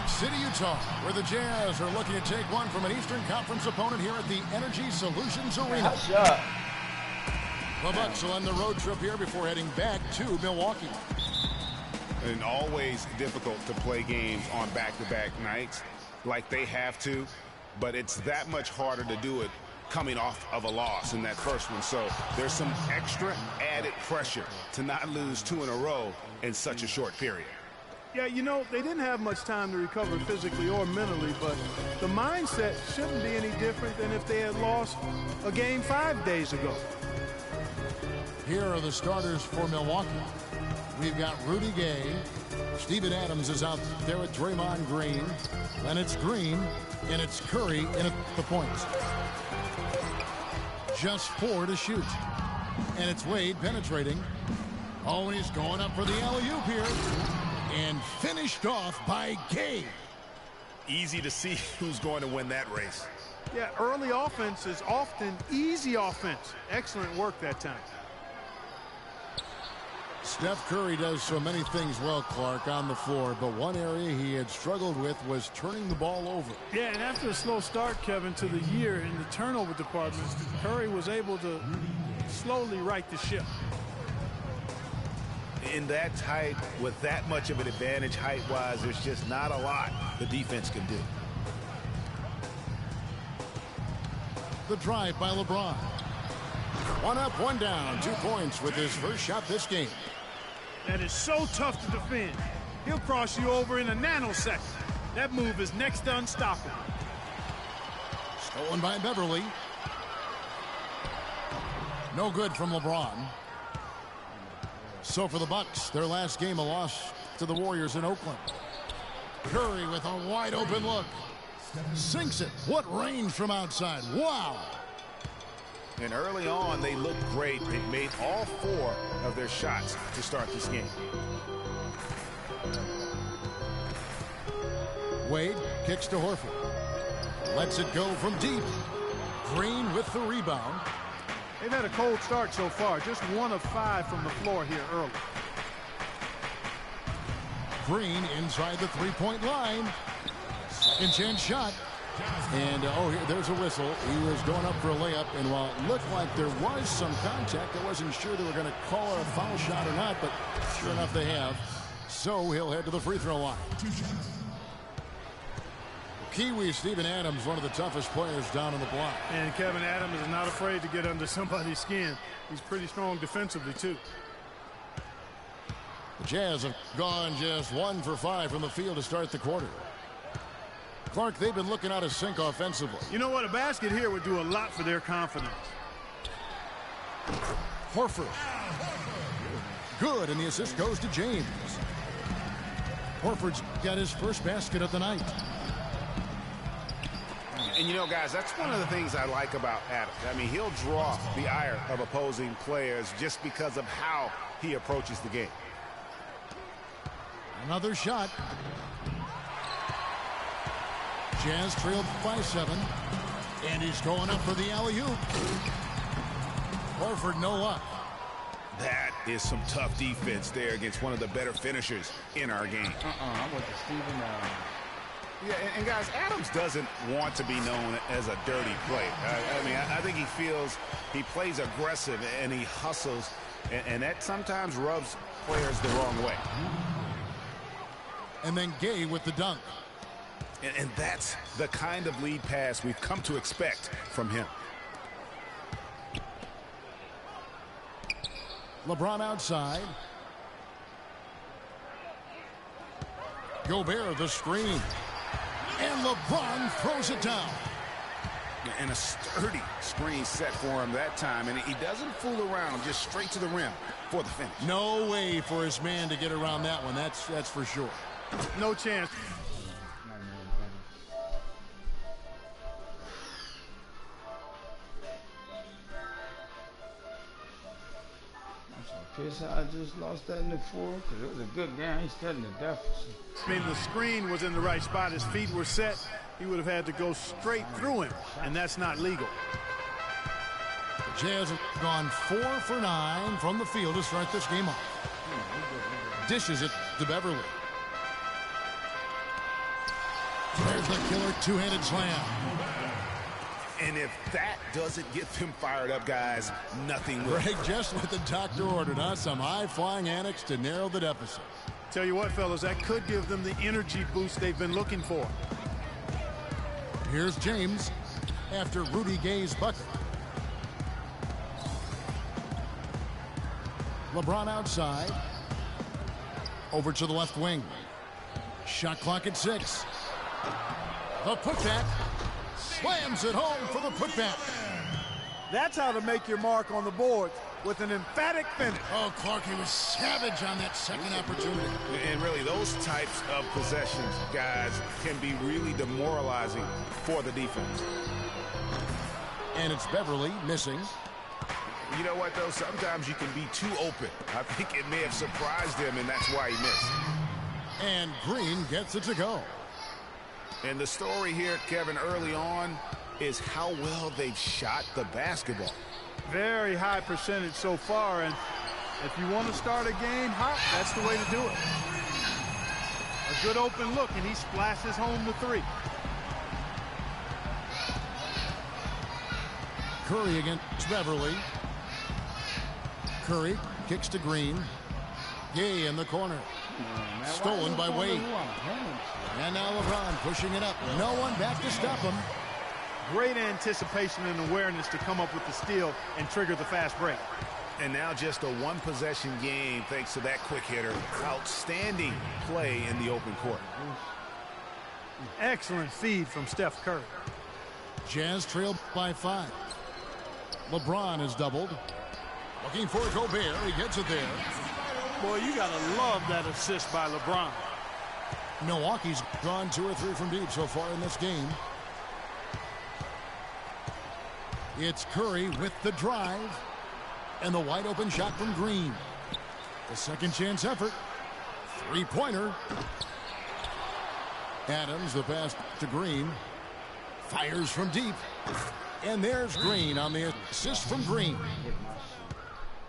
City, Utah, where the Jazz are looking to take one from an Eastern Conference opponent here at the Energy Solutions Arena. The Bucks will end the road trip here before heading back to Milwaukee. And always difficult to play games on back-to-back nights like they have to, but it's that much harder to do it coming off of a loss in that first one. So there's some extra added pressure to not lose 2 in a row in such a short period. Yeah, you know, they didn't have much time to recover physically or mentally, but the mindset shouldn't be any different than if they had lost a game 5 days ago. Here are the starters for Milwaukee. We've got Rudy Gay. Steven Adams is out there with Draymond Green. And it's Green, and it's Curry in at the points. Just 4 to shoot. And it's Wade penetrating. Oh, and he's going up for the alley-oop here. And finished off by Gay. Easy to see who's going to win that race. Yeah, early offense is often easy offense. Excellent work that time. Steph Curry does so many things well, Clark, on the floor, but one area he had struggled with was turning the ball over. Yeah, and after a slow start, Kevin, to the year in the turnover department, Curry was able to slowly right the ship. In that tight, with that much of an advantage height-wise, there's just not a lot the defense can do. The drive by LeBron. 1 up, 1 down, 2 points with his first shot this game. That is so tough to defend. He'll cross you over in a nanosecond. That move is next to unstoppable. Stolen by Beverly. No good from LeBron. So for the Bucks, their last game, a loss to the Warriors in Oakland. Curry with a wide open look. Sinks it. What range from outside. Wow. And early on, they looked great. They made all 4 of their shots to start this game. Wade kicks to Horford. Lets it go from deep. Green with the rebound. They've had a cold start so far. Just 1 of 5 from the floor here early. Green inside the three-point line. Second chance shot. And, here, there's a whistle. He was going up for a layup, and while it looked like there was some contact, I wasn't sure they were going to call it a foul shot or not, but sure enough they have. So he'll head to the free throw line. Kiwi Steven Adams, one of the toughest players down on the block. And Kevin Adams is not afraid to get under somebody's skin. He's pretty strong defensively, too. The Jazz have gone just 1 for 5 from the field to start the quarter. Clark, they've been looking out of sync offensively. You know what? A basket here would do a lot for their confidence. Horford. Good, and the assist goes to James. Horford's got his first basket of the night. And, you know, guys, that's one of the things I like about Adams. I mean, he'll draw the ire of opposing players just because of how he approaches the game. Another shot. Jazz trailed by 7. And he's going up for the alley-oop. Horford, no luck. That is some tough defense there against one of the better finishers in our game. I went to Steven Adams. Yeah, and guys, Adams doesn't want to be known as a dirty player. I think he feels he plays aggressive and he hustles, and that sometimes rubs players the wrong way. And then Gay with the dunk. And that's the kind of lead pass we've come to expect from him. LeBron outside. Gobert the screen. And LeBron throws it down. And a sturdy screen set for him that time. And he doesn't fool around, just straight to the rim for the finish. No way for his man to get around that one. That's for sure. No chance. I just lost that in the fourth because it was a good game. He's still in the deficit. I mean, the screen was in the right spot. His feet were set. He would have had to go straight through him, and that's not legal. The Jazz have gone 4 for 9 from the field to start this game off. Dishes it to Beverly. There's the killer two-handed slam. And if that doesn't get them fired up, guys, nothing will. Greg, just what the doctor ordered, huh? Some high-flying annex to narrow the deficit. Tell you what, fellas, that could give them the energy boost they've been looking for. Here's James after Rudy Gay's bucket. LeBron outside. Over to the left wing. Shot clock at 6. The putback. Slams it home for the putback. That's how to make your mark on the board with an emphatic finish. Oh, Clark, he was savage on that second opportunity. And really, those types of possessions, guys, can be really demoralizing for the defense. And it's Beverly missing. You know what, though? Sometimes you can be too open. I think it may have surprised him, and that's why he missed. And Green gets it to go. And the story here, Kevin, early on is how well they've shot the basketball. Very high percentage so far, and if you want to start a game hot, that's the way to do it. A good open look, and he splashes home the 3. Curry against Beverly. Curry kicks to Green. Gay in the corner. Stolen by Wade. And now LeBron pushing it up. No one back to stop him. Great anticipation and awareness to come up with the steal and trigger the fast break. And now just a one-possession game thanks to that quick hitter. Outstanding play in the open court. Excellent feed from Steph Curry. Jazz trail by 5. LeBron is doubled. Looking for Gobert. He gets it there. Boy, you got to love that assist by LeBron. Milwaukee's gone 2 or 3 from deep so far in this game. It's Curry with the drive. And the wide open shot from Green. The second chance effort. 3-pointer. Adams, the pass to Green. Fires from deep. And there's Green on the assist from Green.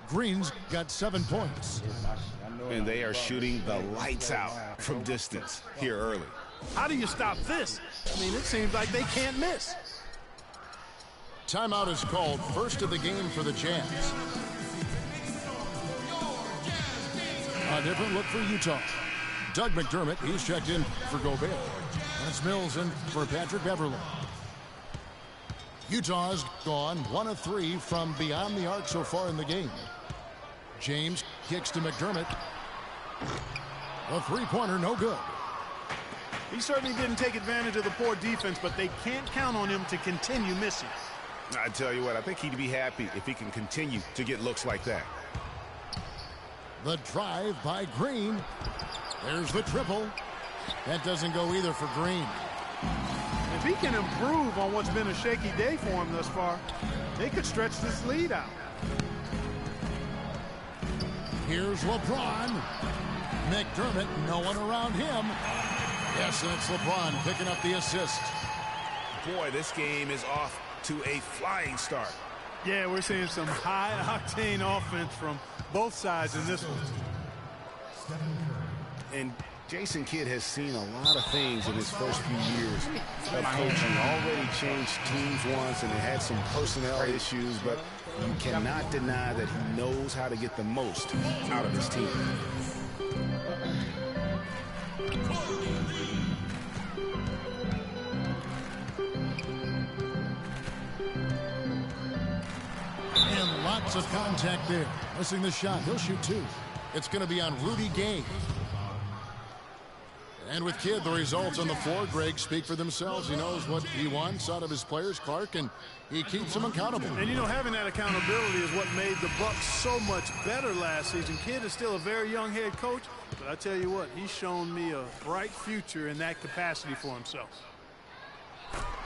Green's got 7 points. And they are shooting the lights out from distance here early. How do you stop this? I mean, it seems like they can't miss. Timeout is called. First of the game for the Jazz. A different look for Utah. Doug McDermott, he's checked in for Gobert. That's Mills in for Patrick Beverly. Utah's gone 1 of 3 from beyond the arc so far in the game. James kicks to McDermott. A 3-pointer, no good. He certainly didn't take advantage of the poor defense, but they can't count on him to continue missing. I tell you what, I think he'd be happy if he can continue to get looks like that. The drive by Green. There's the triple. That doesn't go either for Green. If he can improve on what's been a shaky day for him thus far, they could stretch this lead out. Here's LeBron. McDermott, no one around him. Yes, and it's LeBron picking up the assist. Boy, this game is off to a flying start. Yeah, we're seeing some high-octane offense from both sides in this one. And Jason Kidd has seen a lot of things in his first few years of coaching. Already changed teams once and had some personnel issues, but you cannot deny that he knows how to get the most out of his team. And lots of contact there. Missing the shot. He'll shoot 2. It's going to be on Rudy Gay. And with Kidd, the results on the floor, Greg, speak for themselves. He knows what he wants out of his players, Clark, and he keeps them accountable. And, you know, having that accountability is what made the Bucks so much better last season. Kidd is still a very young head coach, but I tell you what, he's shown me a bright future in that capacity for himself.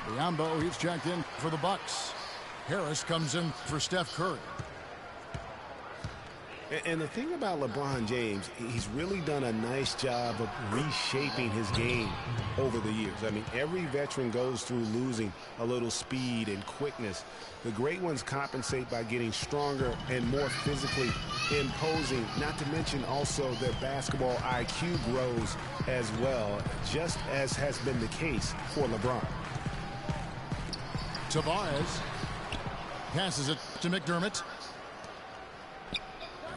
Biyombo, he's checked in for the Bucks. Harris comes in for Steph Curry. And the thing about LeBron James, he's really done a nice job of reshaping his game over the years. I mean, every veteran goes through losing a little speed and quickness. The great ones compensate by getting stronger and more physically imposing, not to mention also their basketball IQ grows as well, just as has been the case for LeBron. Tavares passes it to McDermott.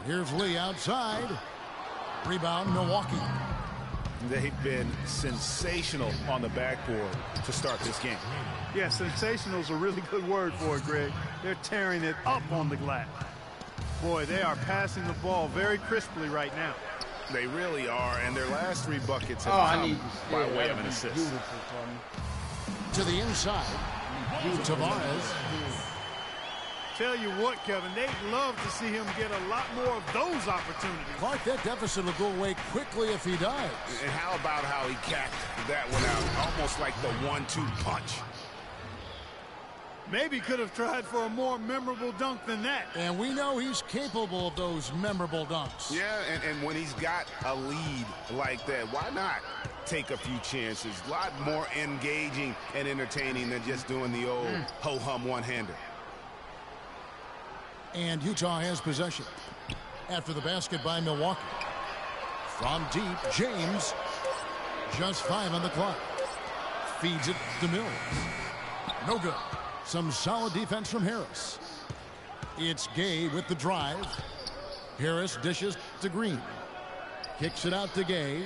Here's Lee outside. Rebound, Milwaukee. They've been sensational on the backboard to start this game. Yeah, sensational is a really good word for it, Greg. They're tearing it up on the glass. Boy, they are passing the ball very crisply right now. They really are, and their last 3 buckets have come by way of an assist. To the inside. Tavares. Tell you what, Kevin, they'd love to see him get a lot more of those opportunities. Clark, that deficit will go away quickly if he does. And how about how he capped that one out, almost like the 1-2 punch. Maybe could have tried for a more memorable dunk than that. And we know he's capable of those memorable dunks. Yeah, and when he's got a lead like that, why not take a few chances? A lot more engaging and entertaining than just doing the old ho-hum one-hander. And Utah has possession. After the basket by Milwaukee. From deep, James. Just 5 on the clock. Feeds it to Mills. No good. Some solid defense from Harris. It's Gay with the drive. Harris dishes to Green. Kicks it out to Gay.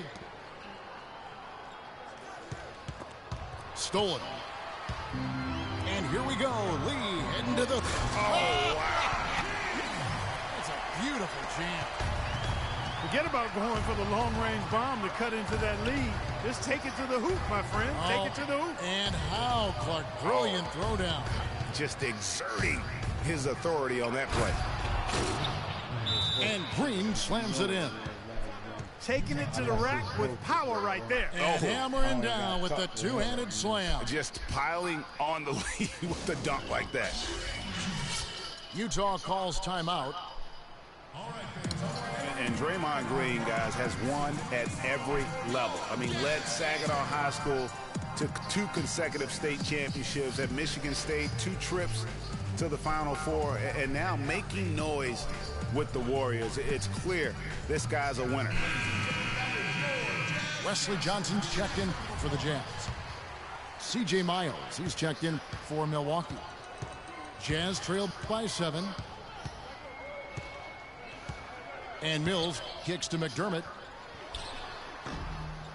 Stolen. And here we go. Lee heading to the... Oh, wow. That's a beautiful jam. Forget about going for the long-range bomb to cut into that lead. Just take it to the hoop, my friend. Take it to the hoop. And how, Clark. Brilliant throwdown. Just exerting his authority on that play. And Green slams it in. Taking it to the rack with power right there. And hammering down with the two-handed slam. Just piling on the lead with a dunk like that. Utah calls timeout. And Draymond Green, guys, has won at every level. I mean, led Saginaw High School to 2 consecutive state championships at Michigan State, 2 trips to the Final Four, and now making noise with the Warriors. It's clear this guy's a winner. Wesley Johnson's checked in for the Jazz. C.J. Miles, he's checked in for Milwaukee. Jazz trailed by 7. And Mills kicks to McDermott.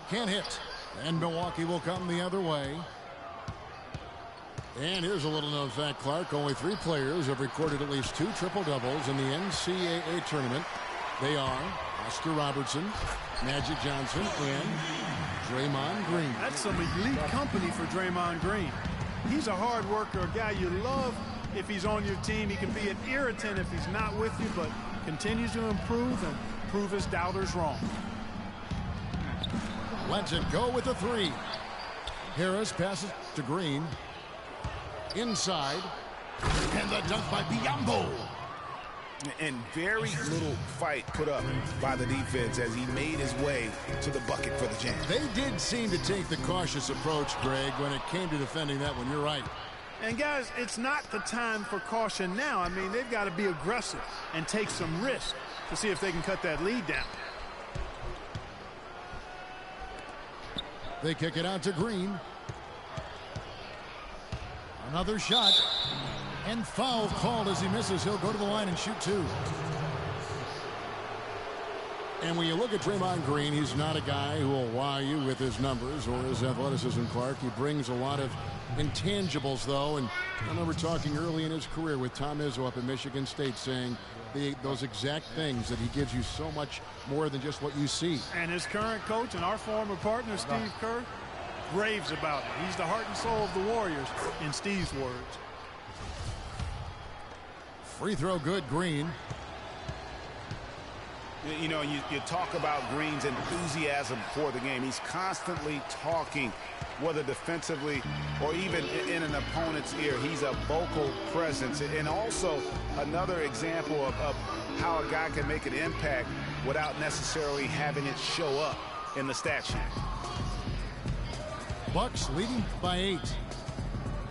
Can't hit. And Milwaukee will come the other way. And here's a little known fact, Clark. Only 3 players have recorded at least 2 triple-doubles in the NCAA tournament. They are Oscar Robertson, Magic Johnson, and Draymond Green. That's some elite company for Draymond Green. He's a hard worker, a guy you love if he's on your team. He can be an irritant if he's not with you, but continues to improve and prove his doubters wrong. Lets it go with the 3. Harris passes to Green. Inside. And the dunk by Biyombo. And very little fight put up by the defense as he made his way to the bucket for the Jazz. They did seem to take the cautious approach, Greg, when it came to defending that one. You're right. And, guys, it's not the time for caution now. I mean, they've got to be aggressive and take some risk to see if they can cut that lead down. They kick it out to Green. Another shot. And foul called as he misses. He'll go to the line and shoot 2. And when you look at Draymond Green, he's not a guy who will wow you with his numbers or his athleticism, Clark. He brings a lot of intangibles, though. And I remember talking early in his career with Tom Izzo up at Michigan State saying those exact things, that he gives you so much more than just what you see. And his current coach and our former partner, Steve Kerr, raves about it. He's the heart and soul of the Warriors, in Steve's words. Free throw good, Green. You know, you talk about Green's enthusiasm for the game. He's constantly talking, whether defensively or even in an opponent's ear. He's a vocal presence. And also another example of how a guy can make an impact without necessarily having it show up in the stat sheet. Bucks leading by 8.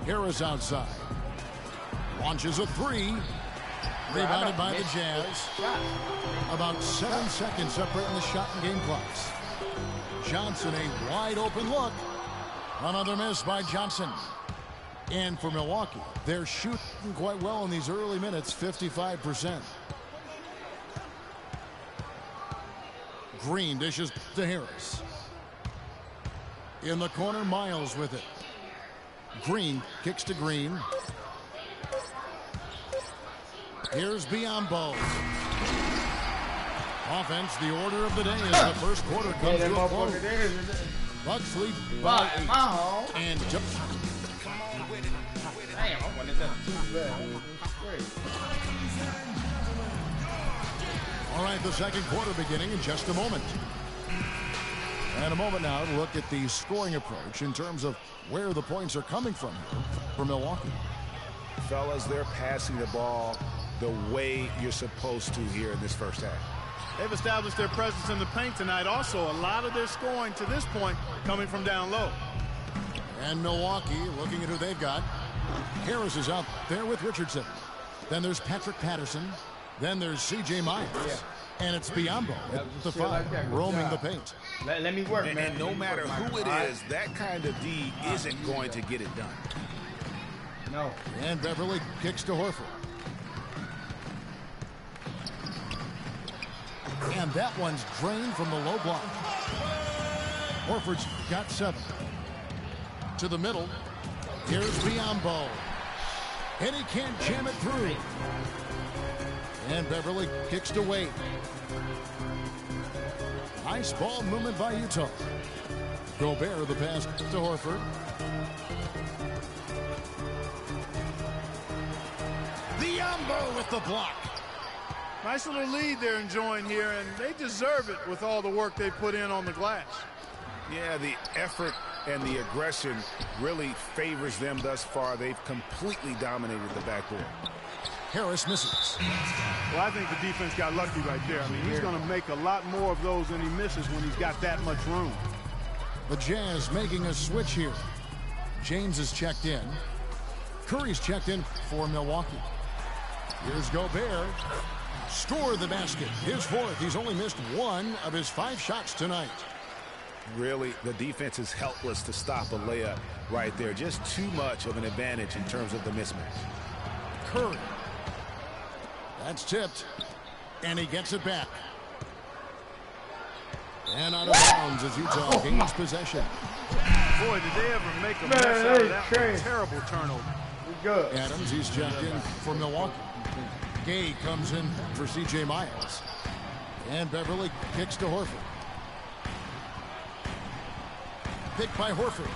Harris outside. Launches a 3. Rebounded by the Jazz. About 7 seconds separating the shot and game clocks. Johnson, a wide open look. Another miss by Johnson. And for Milwaukee, they're shooting quite well in these early minutes, 55%. Green dishes to Harris. In the corner, Miles with it. Green kicks to Green. Here's Biyombo. Offense, the order of the day as the first quarter comes to a close. Bucks lead by 8. And jump. All right, the second quarter beginning in just a moment. And a moment now to look at the scoring approach in terms of where the points are coming from here for Milwaukee. Fellas, they're passing the ball the way you're supposed to here in this first half. They've established their presence in the paint tonight. Also, a lot of their scoring to this point coming from down low. And Milwaukee looking at who they've got. Harris is out there with Richardson. Then there's Patrick Patterson. Then there's C.J. Myers. Yeah. And it's Biyombo at the 5, roaming the paint. Let me work, man. And no matter who it is, that kind of D isn't going to get it done. No. And Beverly kicks to Horford. And that one's drained from the low block. Horford's got 7. To the middle. Here's Biyombo. And he can't jam it through. And Beverly kicks to Wade. Nice ball movement by Utah. Gobert the pass to Horford. Biyombo with the block. Nice little lead they're enjoying here, and they deserve it with all the work they put in on the glass. Yeah, the effort and the aggression really favors them thus far. They've completely dominated the backboard. Harris misses. Well, I think the defense got lucky right there. I mean, he's going to make a lot more of those than he misses when he's got that much room. The Jazz making a switch here. James is checked in. Curry's checked in for Milwaukee. Here's Gobert. Scored the basket. His 4th. He's only missed 1 of his 5 shots tonight. Really, the defense is helpless to stop a layup right there. Just too much of an advantage in terms of the mismatch. Curry. That's tipped. And he gets it back. And out of bounds as Utah gains possession. Boy, did they ever make a mess out of that one. Terrible turnover. Good. Adams, he's checked in for Milwaukee. Gay comes in for C.J. Myers. And Beverly kicks to Horford. Picked by Horford.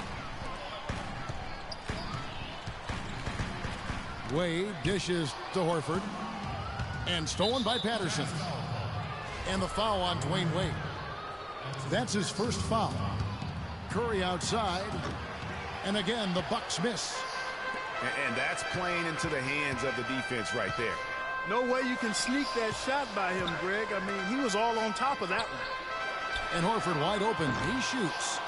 Wade dishes to Horford. And stolen by Patterson. And the foul on Dwayne Wade. That's his first foul. Curry outside. And again, the Bucks miss. And that's playing into the hands of the defense right there. No way you can sneak that shot by him, Greg. I mean, he was all on top of that one. And Horford wide open. He shoots.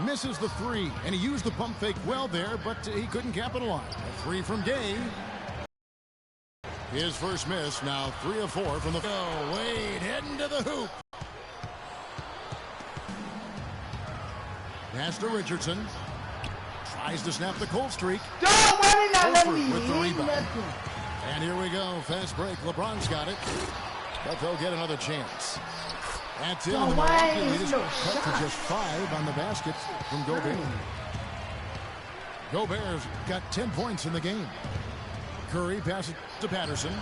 Misses the 3. And he used the pump fake well there, but he couldn't capitalize. A 3 from Gay. His first miss, now 3 of 4 from the... Oh, Wade heading to the hoop. Pass to Richardson. Tries to snap the cold streak. Horford with the rebound. And here we go. Fast break. LeBron's got it. But they'll get another chance. That's it. And the Milwaukee leaders cut to just 5 on the basket from Gobert. Gobert's got 10 points in the game. Curry passes to Patterson.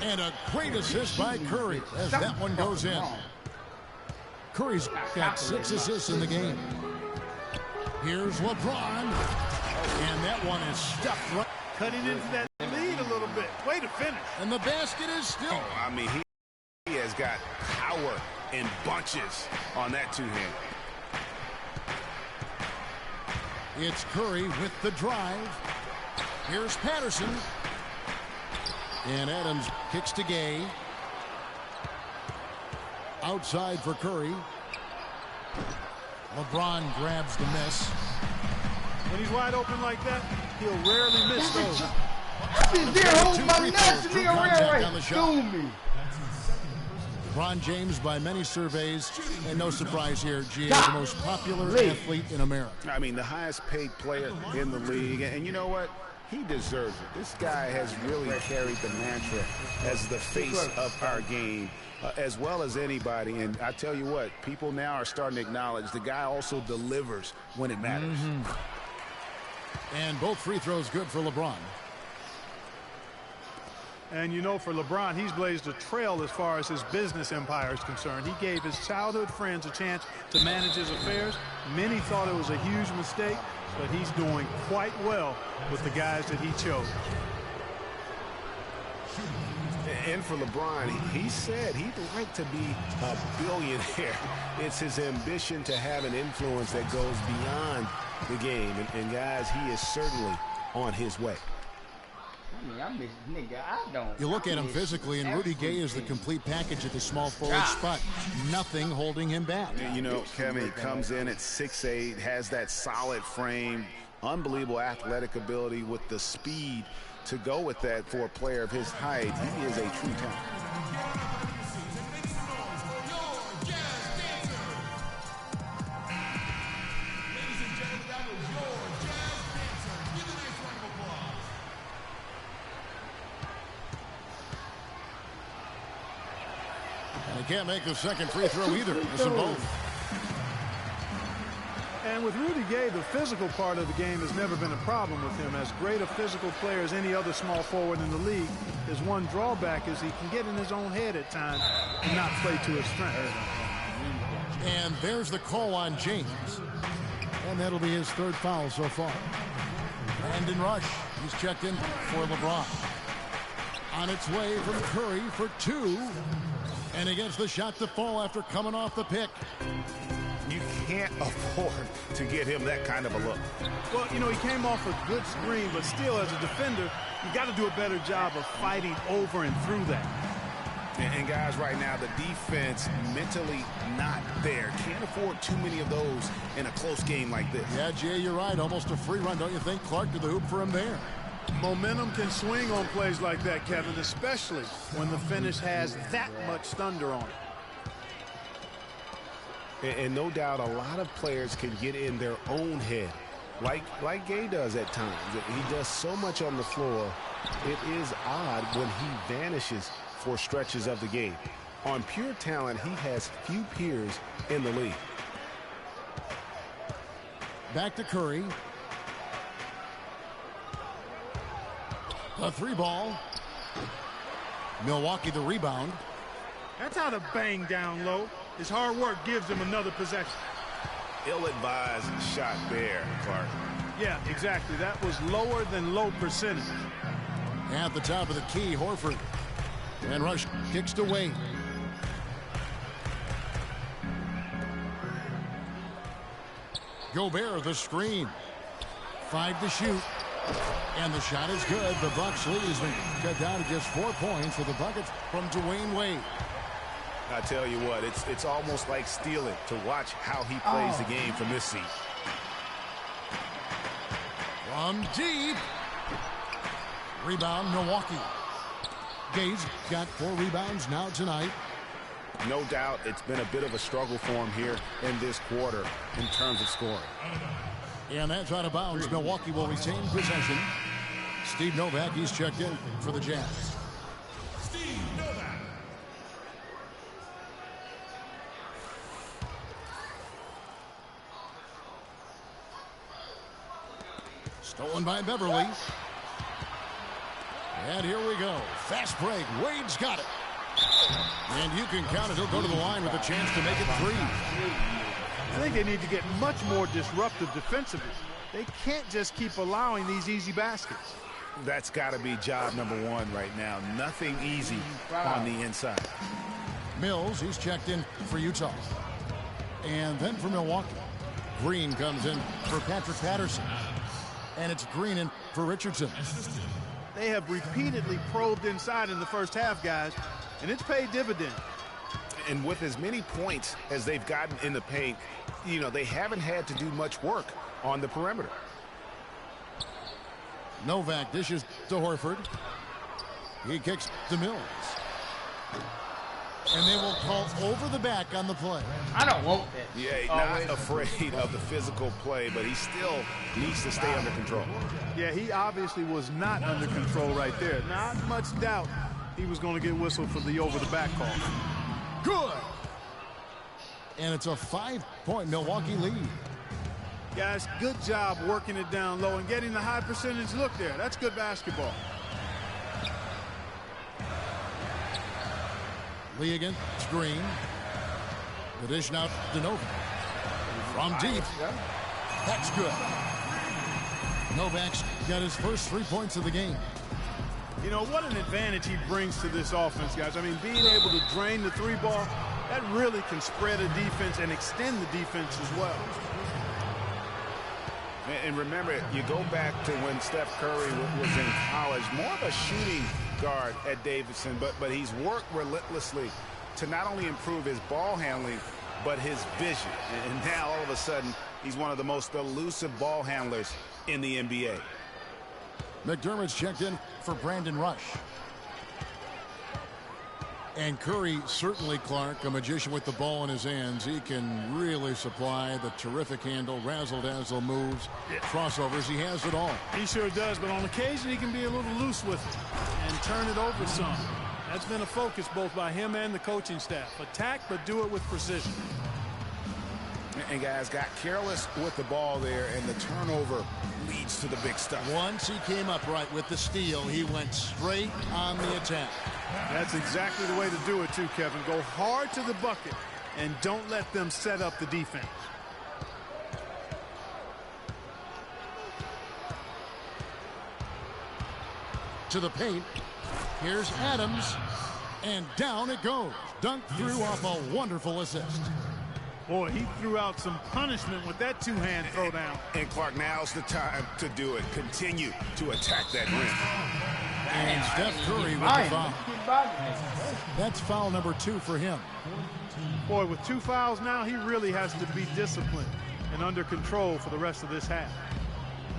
And a great assist by Curry as that one goes in. Curry's got 6 assists in the game. Here's LeBron. And that one is stuffed right. Cutting into that lead a little bit. Way to finish. And the basket is still. I mean, he has has got power in bunches on that two-hand. It's Curry with the drive. Here's Patterson. And Adams kicks to Gay. Outside for Curry. LeBron grabs the miss. When he's wide open like that, he'll rarely miss those. LeBron James, by many surveys, and no surprise here, GA, the most popular athlete in America. I mean, the highest paid player in the league. And you know what? He deserves it. This guy has really carried the mantra as the face of our game, as well as anybody. And I tell you what, people now are starting to acknowledge the guy also delivers when it matters. And both free throws good for LeBron. And you know, for LeBron, he's blazed a trail as far as his business empire is concerned. He gave his childhood friends a chance to manage his affairs. Many thought it was a huge mistake, but he's doing quite well with the guys that he chose. And for LeBron, he said he'd like to be a billionaire. It's his ambition to have an influence that goes beyond the game. And guys, he is certainly on his way. You look at him physically, and Rudy Gay is the complete package at the small forward spot. Nothing holding him back. You know, Kevin, he comes in at 6'8", has that solid frame, unbelievable athletic ability with the speed to go with that for a player of his height. He is a true talent. He can't make the second free throw either. Missing both. And with Rudy Gay, the physical part of the game has never been a problem with him. As great a physical player as any other small forward in the league, his one drawback is he can get in his own head at times and not play to his strength. And there's the call on James. And that'll be his third foul so far. Brandon Rush, he's checked in for LeBron. On its way from Curry for two. And against the shot to fall after coming off the pick. You can't afford to get him that kind of a look. Well, you know, he came off a good screen, but still, as a defender, you got to do a better job of fighting over and through that. And guys, right now, the defense mentally not there. Can't afford too many of those in a close game like this. Yeah, Jay, you're right. Almost a free run, don't you think? Clark to the hoop for him there. Momentum can swing on plays like that, Kevin, especially when the finish has that much thunder on it. And no doubt a lot of players can get in their own head, like Gay does at times. He does so much on the floor, it is odd when he vanishes for stretches of the game. On pure talent, he has few peers in the league. Back to Curry. A three ball. Milwaukee the rebound. That's how to bang down low. His hard work gives him another possession. Ill-advised shot there, Clark. Yeah, exactly. That was lower than low percentage. At the top of the key, Horford. And Rush kicks to Wade. Gobert the screen. 5 to shoot. And the shot is good. The Bucks lead has been cut down to just 4 points with the buckets from Dwayne Wade. I tell you what, it's almost like stealing to watch how he plays the game from this seat. From deep. Rebound, Milwaukee. Gay's got 4 rebounds now tonight. No doubt it's been a bit of a struggle for him here in this quarter in terms of scoring. And that's out of bounds. Milwaukee will retain possession. Steve Novak, he's checked in for the Jazz. Steve Novak. Stolen by Beverly. And here we go. Fast break. Wade's got it. And you can count it. He'll go to the line with a chance to make it 3. I think they need to get much more disruptive defensively. They can't just keep allowing these easy baskets. That's got to be job number 1 right now. Nothing easy on the inside. Mills, he's checked in for Utah. And then for Milwaukee, Green comes in for Patrick Patterson. And it's Green in for Richardson. They have repeatedly probed inside in the first half, guys, and it's paid dividends. And with as many points as they've gotten in the paint, you know, they haven't had to do much work on the perimeter. Novak dishes to Horford. He kicks to Mills. And they will call over the back on the play. I don't want that. Yeah, not afraid of the physical play, but he still needs to stay under control. Yeah, he obviously was not under control right there. Not much doubt he was going to get whistled for the over-the-back call. Good. And it's a 5-point Milwaukee lead. Guys, good job working it down low and getting the high percentage look there. That's good basketball. Lee against Green. The dish now to Novak. From deep. That's good. Novak's got his first 3 points of the game. You know, what an advantage he brings to this offense, guys. I mean, being able to drain the three ball, that really can spread a defense and extend the defense as well. And remember, you go back to when Steph Curry was in college, more of a shooting guard at Davidson, but he's worked relentlessly to not only improve his ball handling, but his vision. And now, all of a sudden, he's one of the most elusive ball handlers in the NBA. McDermott's checked in for Brandon Rush. And Curry, certainly, Clark, a magician with the ball in his hands. He can really supply the terrific handle, razzle-dazzle moves, crossovers. He has it all. He sure does, but on occasion he can be a little loose with it and turn it over some. That's been a focus both by him and the coaching staff. Attack, but do it with precision. And guys got careless with the ball there, and the turnover leads to the big stuff. Once he came up right with the steal, he went straight on the attack. That's exactly the way to do it too, Kevin. Go hard to the bucket and don't let them set up the defense. To the paint. Here's Adams. And down it goes. Dunked through off a wonderful assist. Boy, he threw out some punishment with that two-hand throwdown. And Clark, now's the time to do it. Continue to attack that rim. And Steph Curry with the foul. That's foul number 2 for him. Boy, with 2 fouls now, he really has to be disciplined and under control for the rest of this half.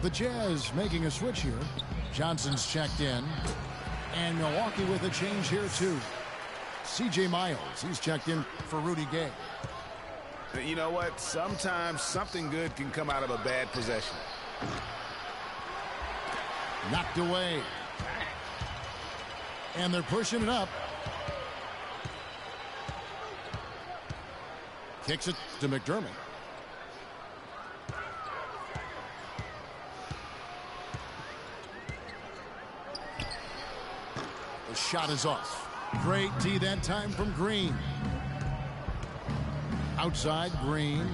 The Jazz making a switch here. Johnson's checked in. And Milwaukee with a change here, too. C.J. Miles, he's checked in for Rudy Gay. You know what? Sometimes something good can come out of a bad possession. Knocked away. And they're pushing it up. Kicks it to McDermott. The shot is off. Great D that time from Green. Outside, Green.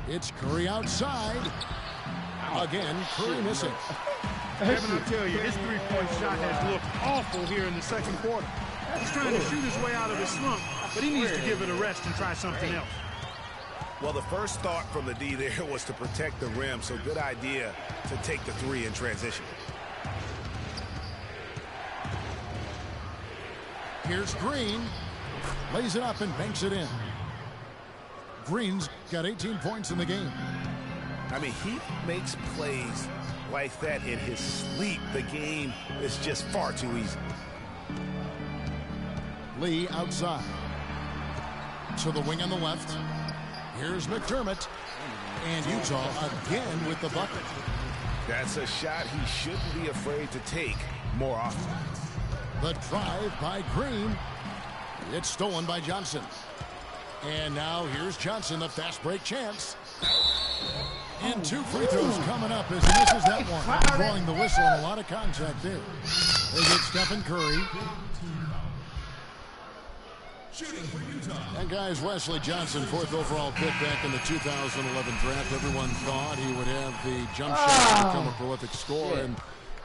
It's Curry outside. Again, Curry missing. Kevin, I'll tell you, his three-point shot has looked awful here in the second quarter. He's trying to shoot his way out of his slump, but he needs to give it a rest and try something else. Well, the first thought from the D there was to protect the rim, so good idea to take the three in transition. Here's Green. Lays it up and banks it in. Green's got 18 points in the game. I mean, he makes plays like that in his sleep. The game is just far too easy. Lee outside. To the wing on the left. Here's McDermott. And Utah again with the bucket. That's a shot he shouldn't be afraid to take more often. The drive by Green. It's stolen by Johnson. And now here's Johnson, the fast break chance. And 2 free throws coming up as he misses that one. Blowing the whistle and a lot of contact there. They get Stephen Curry. Shooting for Utah. And guys, Wesley Johnson, 4th overall pick back in the 2011 draft. Everyone thought he would have the jump shot to become a prolific scorer. And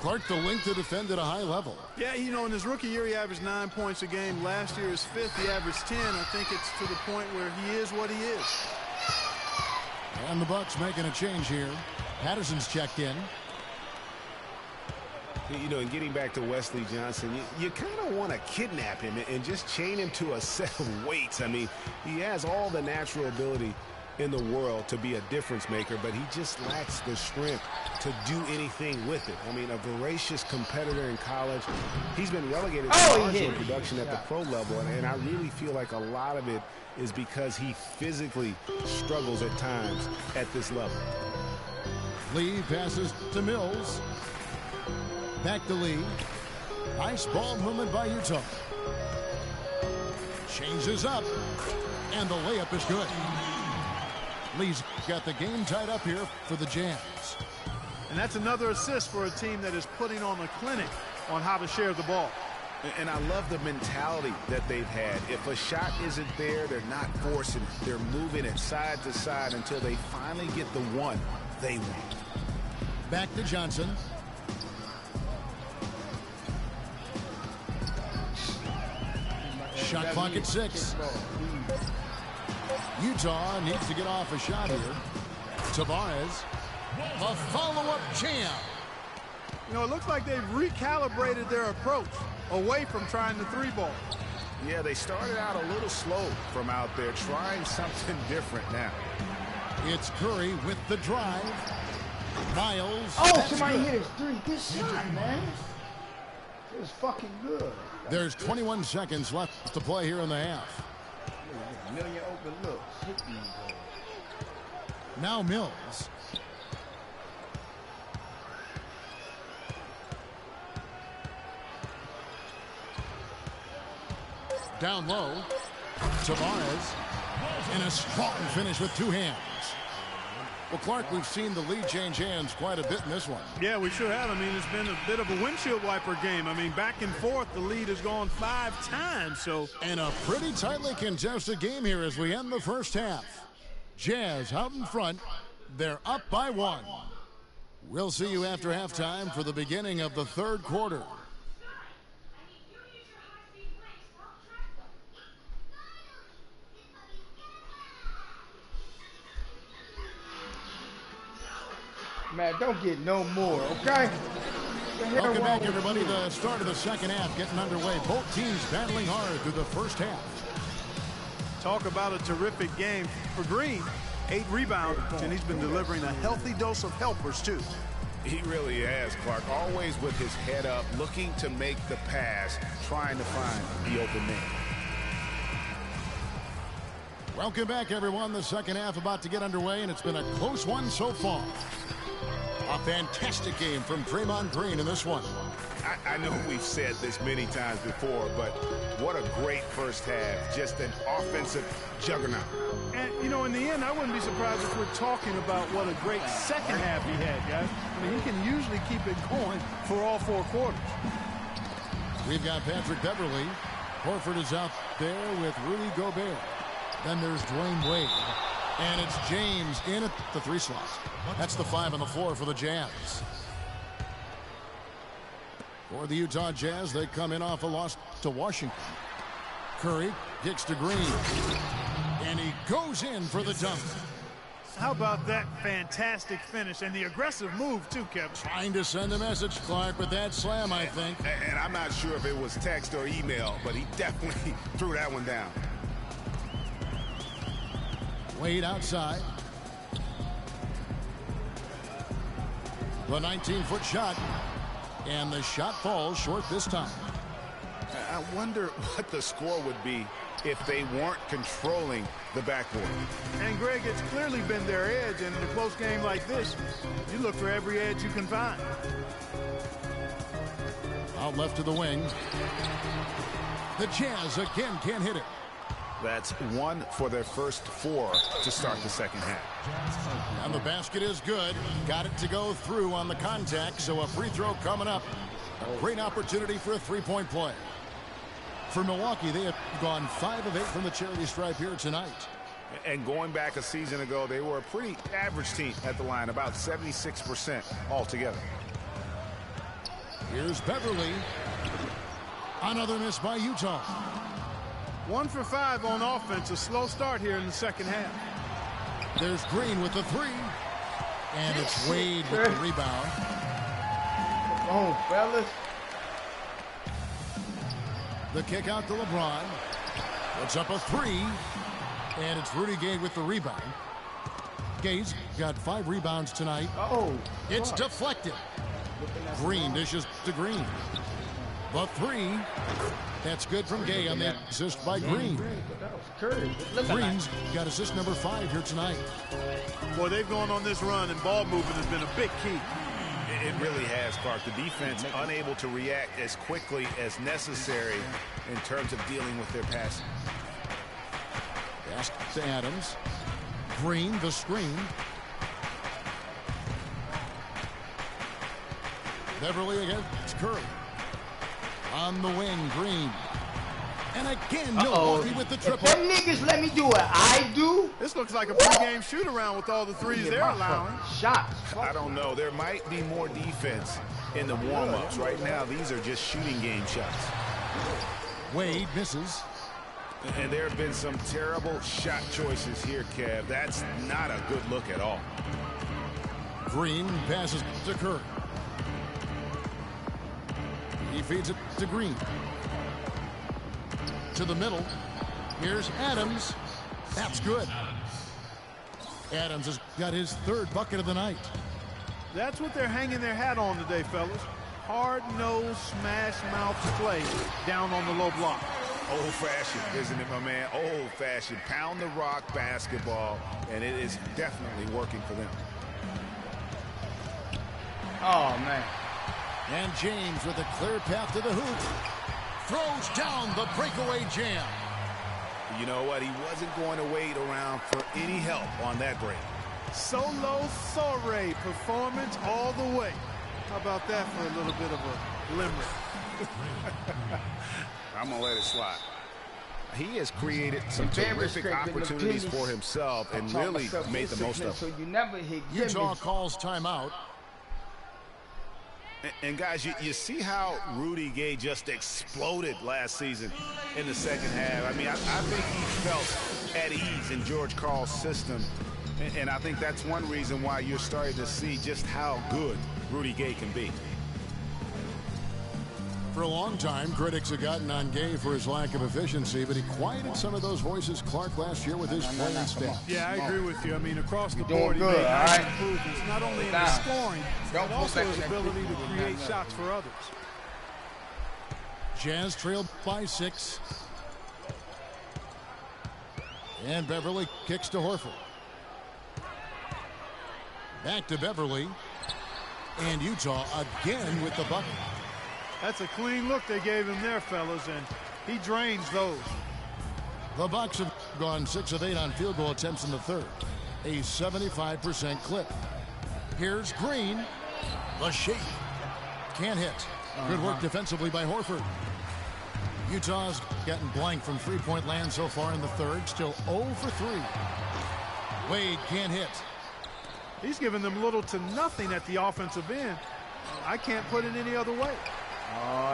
Clark, the length to defend at a high level. Yeah, you know, in his rookie year, he averaged 9 points a game. Last year, his fifth, he averaged 10. I think it's to the point where he is what he is. And the Bucks making a change here. Patterson's checked in. You know, and getting back to Wesley Johnson, you kind of want to kidnap him and just chain him to a set of weights. I mean, he has all the natural ability in the world to be a difference maker, but he just lacks the strength to do anything with it. I mean, a voracious competitor in college. He's been relegated to marginal production at the pro level, and I really feel like a lot of it is because he physically struggles at times at this level. Lee passes to Mills. Back to Lee. Nice ball movement by Utah. Changes up, and the layup is good. Lee's got the game tied up here for the Jazz. And that's another assist for a team that is putting on a clinic on how to share the ball. And I love the mentality that they've had. If a shot isn't there, they're not forcing it. They're moving it side to side until they finally get the one they want. Back to Johnson. Shot clock at 6. Utah needs to get off a shot here. Tavares, a follow-up jam. You know, it looks like they've recalibrated their approach away from trying the three ball. Yeah, they started out a little slow from out there, trying something different now. It's Curry with the drive. Miles. Oh, somebody hit his three. Good shot, man. It was fucking good. There's 21 seconds left to play here in the half. A million open looks. Hit these balls. Now Mills. Down low. Tavares. And a strong finish with two hands. Well, Clark, we've seen the lead change hands quite a bit in this one. Yeah, we sure have. I mean, it's been a bit of a windshield wiper game. I mean, back and forth, the lead has gone 5 times. So, and a pretty tightly contested game here as we end the first half. Jazz out in front. They're up by 1. We'll see you after halftime for the beginning of the third quarter. Man, don't get no more, okay? Welcome back, everybody. The start of the second half getting underway. Both teams battling hard through the first half. Talk about a terrific game for Green. 8 rebounds, and he's been delivering a healthy dose of helpers, too. He really has, Clark. Always with his head up, looking to make the pass, trying to find the open man. Welcome back, everyone. The second half about to get underway, and it's been a close one so far. A fantastic game from Draymond Green in this one. I know we've said this many times before, but what a great first half. Just an offensive juggernaut. And, you know, in the end, I wouldn't be surprised if we're talking about what a great second half he had, guys. I mean, he can usually keep it going for all 4 quarters. We've got Patrick Beverly. Horford is out there with Rudy Gobert. Then there's Dwayne Wade. And it's James in at the 3 slot. That's the 5 on the floor for the Jazz. For the Utah Jazz, they come in off a loss to Washington. Curry kicks to Green. And he goes in for the dunk. How about that fantastic finish and the aggressive move, too, Kevin? Trying to send a message, Clark, but that slam, I think. And I'm not sure if it was text or email, but he definitely threw that one down. Wade outside. The 19-foot shot. And the shot falls short this time. I wonder what the score would be if they weren't controlling the backboard. And, Greg, it's clearly been their edge. And in a close game like this, you look for every edge you can find. Out left to the wing. The Jazz again can't hit it. That's 1 for their first 4 to start the second half. And the basket is good. Got it to go through on the contact, so a free throw coming up. A great opportunity for a three-point play. For Milwaukee, they have gone 5 of 8 from the charity stripe here tonight. And going back a season ago, they were a pretty average team at the line, about 76% altogether. Here's Beverly. Another miss by Utah. 1 for 5 on offense. A slow start here in the second half. There's Green with the 3. And it's Wade with the rebound. Come on, fellas. The kick out to LeBron. Puts up a 3. And it's Rudy Gay with the rebound. Gay's got 5 rebounds tonight. Oh. It's deflected. Green dishes to Green. The 3. That's good from Gay on that assist by Green. Green's got assist number 5 here tonight. Boy, they've gone on this run, and ball movement has been a big key. It really has, Clark. The defense unable to react as quickly as necessary in terms of dealing with their passing. Pass to Adams. Green, the screen. Beverly against Curry. On the wing, Green. And again, Milwaukee with the triple. If them niggas let me do what I do. This looks like a pregame shoot-around with all the threes they're allowing. Shots. I don't know. There might be more defense in the warm-ups. Right now, these are just shooting game shots. Wade misses. And there have been some terrible shot choices here, Kev. That's not a good look at all. Green passes to Curry. He feeds it to Green. To the middle. Here's Adams. That's good. Adams has got his 3rd bucket of the night. That's what they're hanging their hat on today, fellas. Hard-nosed, smash-mouth play down on the low block. Old-fashioned, isn't it, my man? Old-fashioned. Pound the rock basketball, and it is definitely working for them. Oh, man. And James with a clear path to the hoop. Throws down the breakaway jam. You know what? He wasn't going to wait around for any help on that break. Solo soiree performance all the way. How about that for a little bit of a limerick? I'm going to let it slide. He has created some terrific opportunities for himself and really made the most of it. So you never hit Utah calls timeout. And guys, you see how Rudy Gay just exploded last season in the second half. I mean, I think he felt at ease in George Karl's system. And I think that's one reason why you're starting to see just how good Rudy Gay can be. For a long time, critics have gotten on Gay for his lack of efficiency, but he quieted some of those voices, Clark, last year with his playing staff. Yeah, I agree with you. I mean, across the Doing board, he good, made nice all right? improvements, not only in Down. his scoring, Don't but pull also back his in that ability quick. to create shots for others. Jazz trailed by 6. And Beverly kicks to Horford. Back to Beverly. And Utah again with the bucket. That's a clean look they gave him there, fellas, and he drains those. The Bucks have gone 6 of 8 on field goal attempts in the 3rd. A 75% clip. Here's Green. The shake. Can't hit. Good work defensively by Horford. Utah's gotten blank from three-point land so far in the 3rd. Still 0 for 3. Wade can't hit. He's given them little to nothing at the offensive end. I can't put it any other way.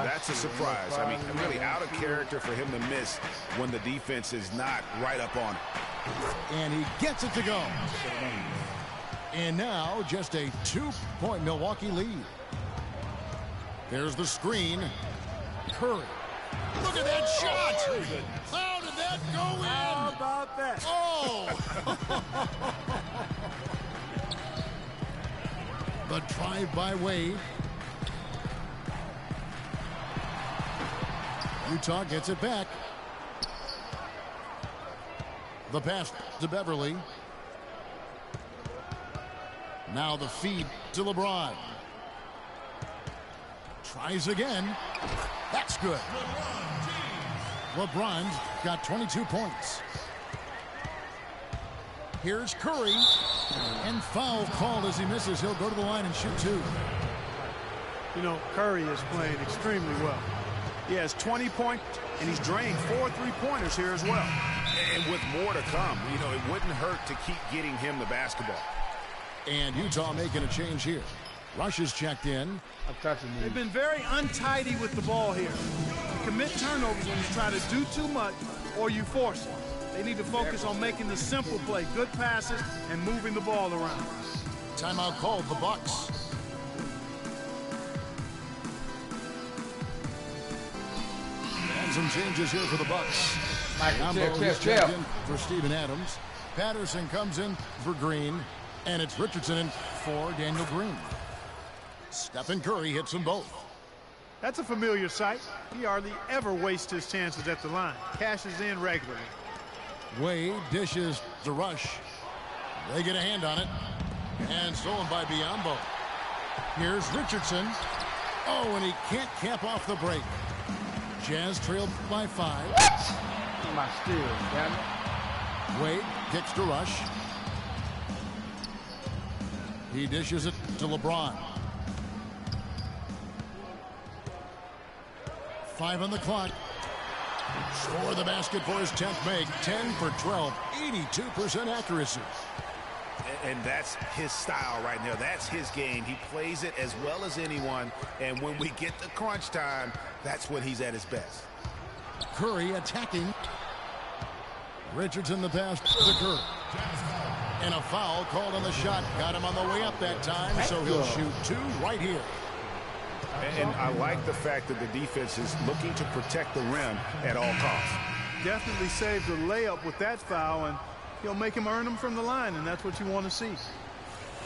That's a surprise. I mean, really out of character for him to miss when the defense is not right up on it. And he gets it to go. And now just a 2-point Milwaukee lead. There's the screen. Curry. Look at that shot. How did that go in? How about that? Oh! The drive by Wade. Utah gets it back. The pass to Beverly. Now the feed to LeBron. Tries again. That's good. LeBron's got 22 points. Here's Curry. And foul called as he misses. He'll go to the line and shoot 2. You know, Curry is playing extremely well. He has 20 points, and he's drained 4 3-pointers here as well. And with more to come, you know, it wouldn't hurt to keep getting him the basketball. And Utah making a change here. Rush is checked in. They've been very untidy with the ball here. You commit turnovers when you try to do too much or you force it. They need to focus on making the simple play, good passes, and moving the ball around. Timeout called, the Bucks. And some changes here for the Bucks. Biombo is checked in for Steven Adams. Patterson comes in for Green. And it's Richardson in for Daniel Green. Stephen Curry hits them both. That's a familiar sight. He hardly ever wastes his chances at the line. Cashes in regularly. Wade dishes to Rush. They get a hand on it. And stolen by Biombo. Here's Richardson. Oh, and he can't cap off the break. Jazz trailed by 5. My steal, damn it. Wade kicks to Rush. He dishes it to LeBron. 5 on the clock. Score the basket for his 10th make. 10 for 12. 82% accuracy. And that's his style right now. That's his game. He plays it as well as anyone. And when we get to crunch time, that's when he's at his best. Curry attacking. Richardson the pass to Curry. And a foul called on the shot. Got him on the way up that time, so he'll shoot 2 right here. And I like the fact that the defense is looking to protect the rim at all costs. Definitely saved the layup with that foul, and he'll make him earn them from the line, and that's what you want to see.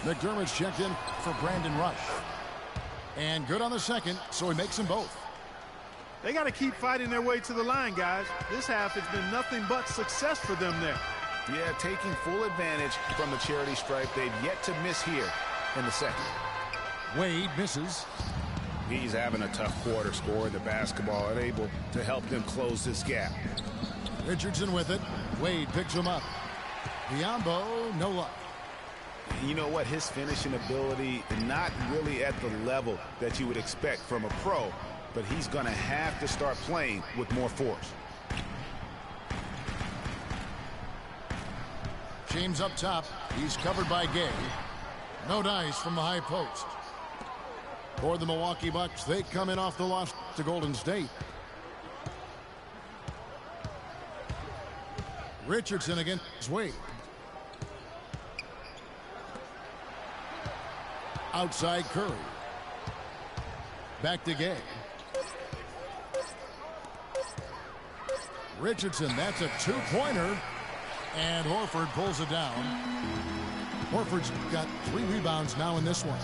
McDermott's checked in for Brandon Rush. And good on the second, so he makes them both. They got to keep fighting their way to the line, guys. This half has been nothing but success for them there. Yeah, taking full advantage from the charity stripe. They've yet to miss here in the second. Wade misses. He's having a tough quarter, scoring the basketball and able to help them close this gap. Richardson with it. Wade picks him up. Biombo, no luck. You know what? His finishing ability, not really at the level that you would expect from a pro, but he's going to have to start playing with more force. James up top. He's covered by Gay. No dice from the high post. For the Milwaukee Bucks, they come in off the loss to Golden State. Richardson against Wade. Outside Curry. Back to Gay. Richardson, that's a 2-pointer. And Horford pulls it down. Horford's got 3 rebounds now in this one.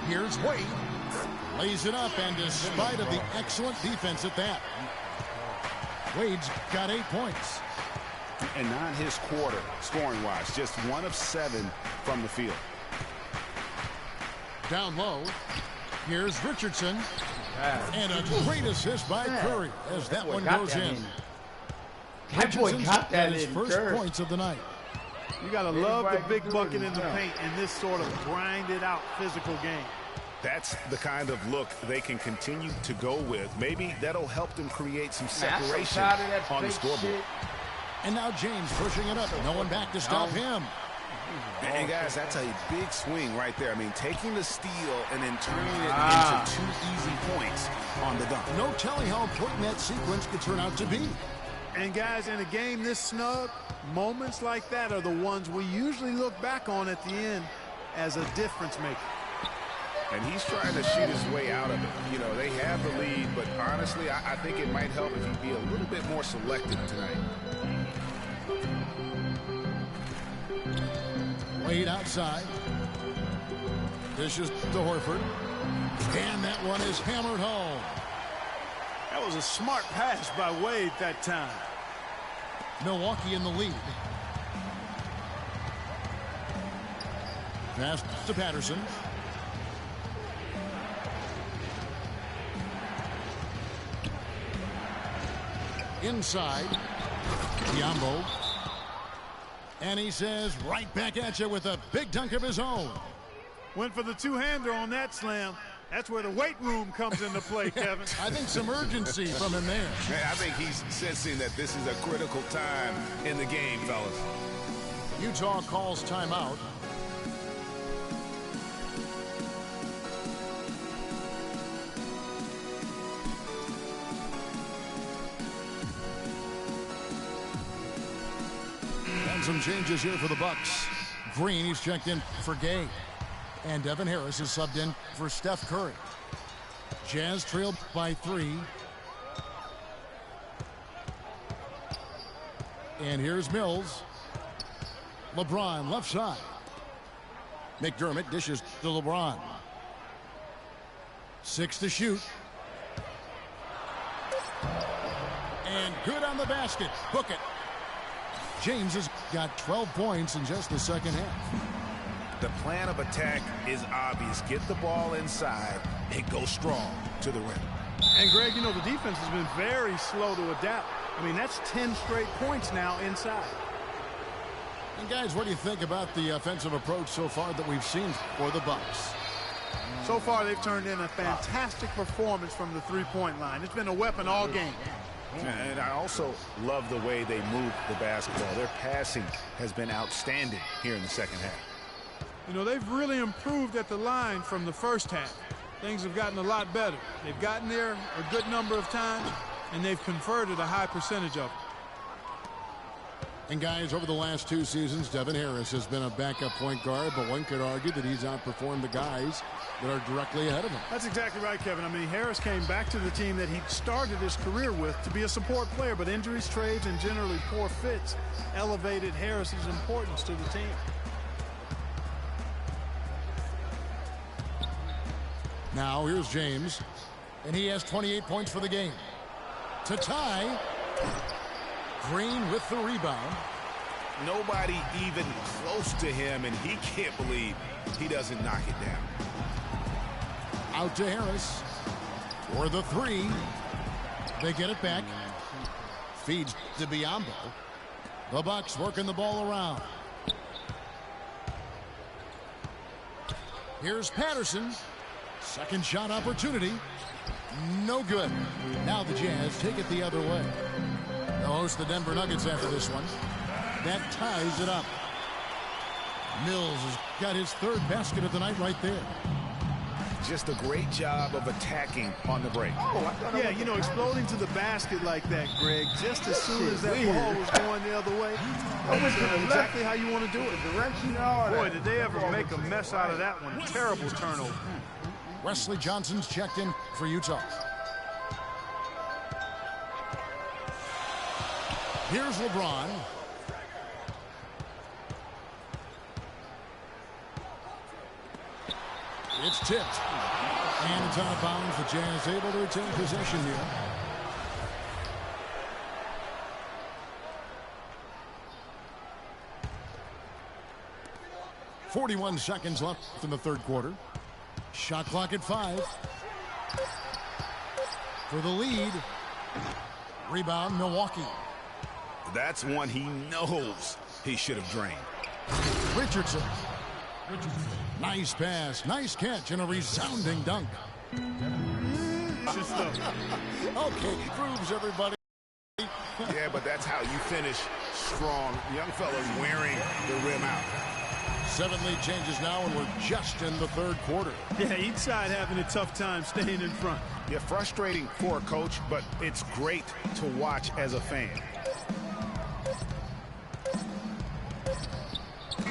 Here's Wade. Lays it up, and despite of the excellent defense at that, Wade's got 8 points. And not his quarter, scoring-wise. Just 1 of 7 from the field. Down low. Here's Richardson. And a great assist by Curry as that one goes in. Richardson's got his first points of the night. You got to love the big bucket in the paint in this sort of grinded-out physical game. That's the kind of look they can continue to go with. Maybe that'll help them create some separation on the scoreboard. And now James pushing it up. No one back to stop him. And guys, that's a big swing right there. I mean, taking the steal and then turning it into 2 easy points on the dunk. No telling how important that sequence could turn out to be. And guys, in a game this snug, moments like that are the ones we usually look back on at the end as a difference maker. And he's trying to shoot his way out of it. You know, they have the lead, but honestly, I think it might help if he'd be a little bit more selective tonight. Wade outside. Dishes to Horford. And that one is hammered home. That was a smart pass by Wade that time. Milwaukee in the lead. Pass to Patterson. Inside. Biombo. And he says, right back at you with a big dunk of his own. Went for the two-hander on that slam. That's where the weight room comes into play, Kevin. I think some urgency from him there. I think he's sensing that this is a critical time in the game, fellas. Utah calls timeout. And some changes here for the Bucks. Green, he's checked in for Gay. And Devin Harris is subbed in for Steph Curry. Jazz trailed by 3. And here's Mills. LeBron left side. McDermott dishes to LeBron. 6 to shoot. And good on the basket. Book it. James has got 12 points in just the second half. The plan of attack is obvious. Get the ball inside and go strong to the rim. And, Greg, you know, the defense has been very slow to adapt. I mean, that's 10 straight points now inside. And, guys, what do you think about the offensive approach so far that we've seen for the Bucks? So far, they've turned in a fantastic performance from the three-point line. It's been a weapon all game. And I also love the way they move the basketball. Their passing has been outstanding here in the second half. You know, they've really improved at the line from the first half. Things have gotten a lot better. They've gotten there a good number of times, and they've converted a high percentage of it. And, guys, over the last 2 seasons, Devin Harris has been a backup point guard, but one could argue that he's outperformed the guys that are directly ahead of him. That's exactly right, Kevin. I mean, Harris came back to the team that he started his career with to be a support player, but injuries, trades, and generally poor fits elevated Harris's importance to the team. Now, here's James, and he has 28 points for the game. To tie, Green with the rebound. Nobody even close to him, and he can't believe he doesn't knock it down. Out to Harris for the 3. They get it back. Feeds to Biyombo. The Bucks working the ball around. Here's Patterson. Second shot opportunity. No good. Now the Jazz take it the other way. They'll host the Denver Nuggets after this one. That ties it up. Mills has got his 3rd basket of the night right there. Just a great job of attacking on the break. Yeah, you know, exploding to the basket like that, Greg, just as soon as that ball was going the other way, that's exactly how you want to do it. Boy, did they ever make a mess out of that one. Terrible turnover. Wesley Johnson's checked in for Utah. Here's LeBron. It's tipped. And it's out of bounds. The Jazz able to retain possession here. .41 seconds left in the 3rd quarter. Shot clock at 5. For the lead. Rebound, Milwaukee. That's one he knows he should have drained. Richardson. Nice pass, nice catch, and a resounding dunk. Okay, proves everybody. Yeah, but that's how you finish strong. Young fellas wearing the rim out. 7 lead changes now, and we're just in the 3rd quarter. Yeah, each side having a tough time staying in front. Yeah, frustrating for a coach, but it's great to watch as a fan.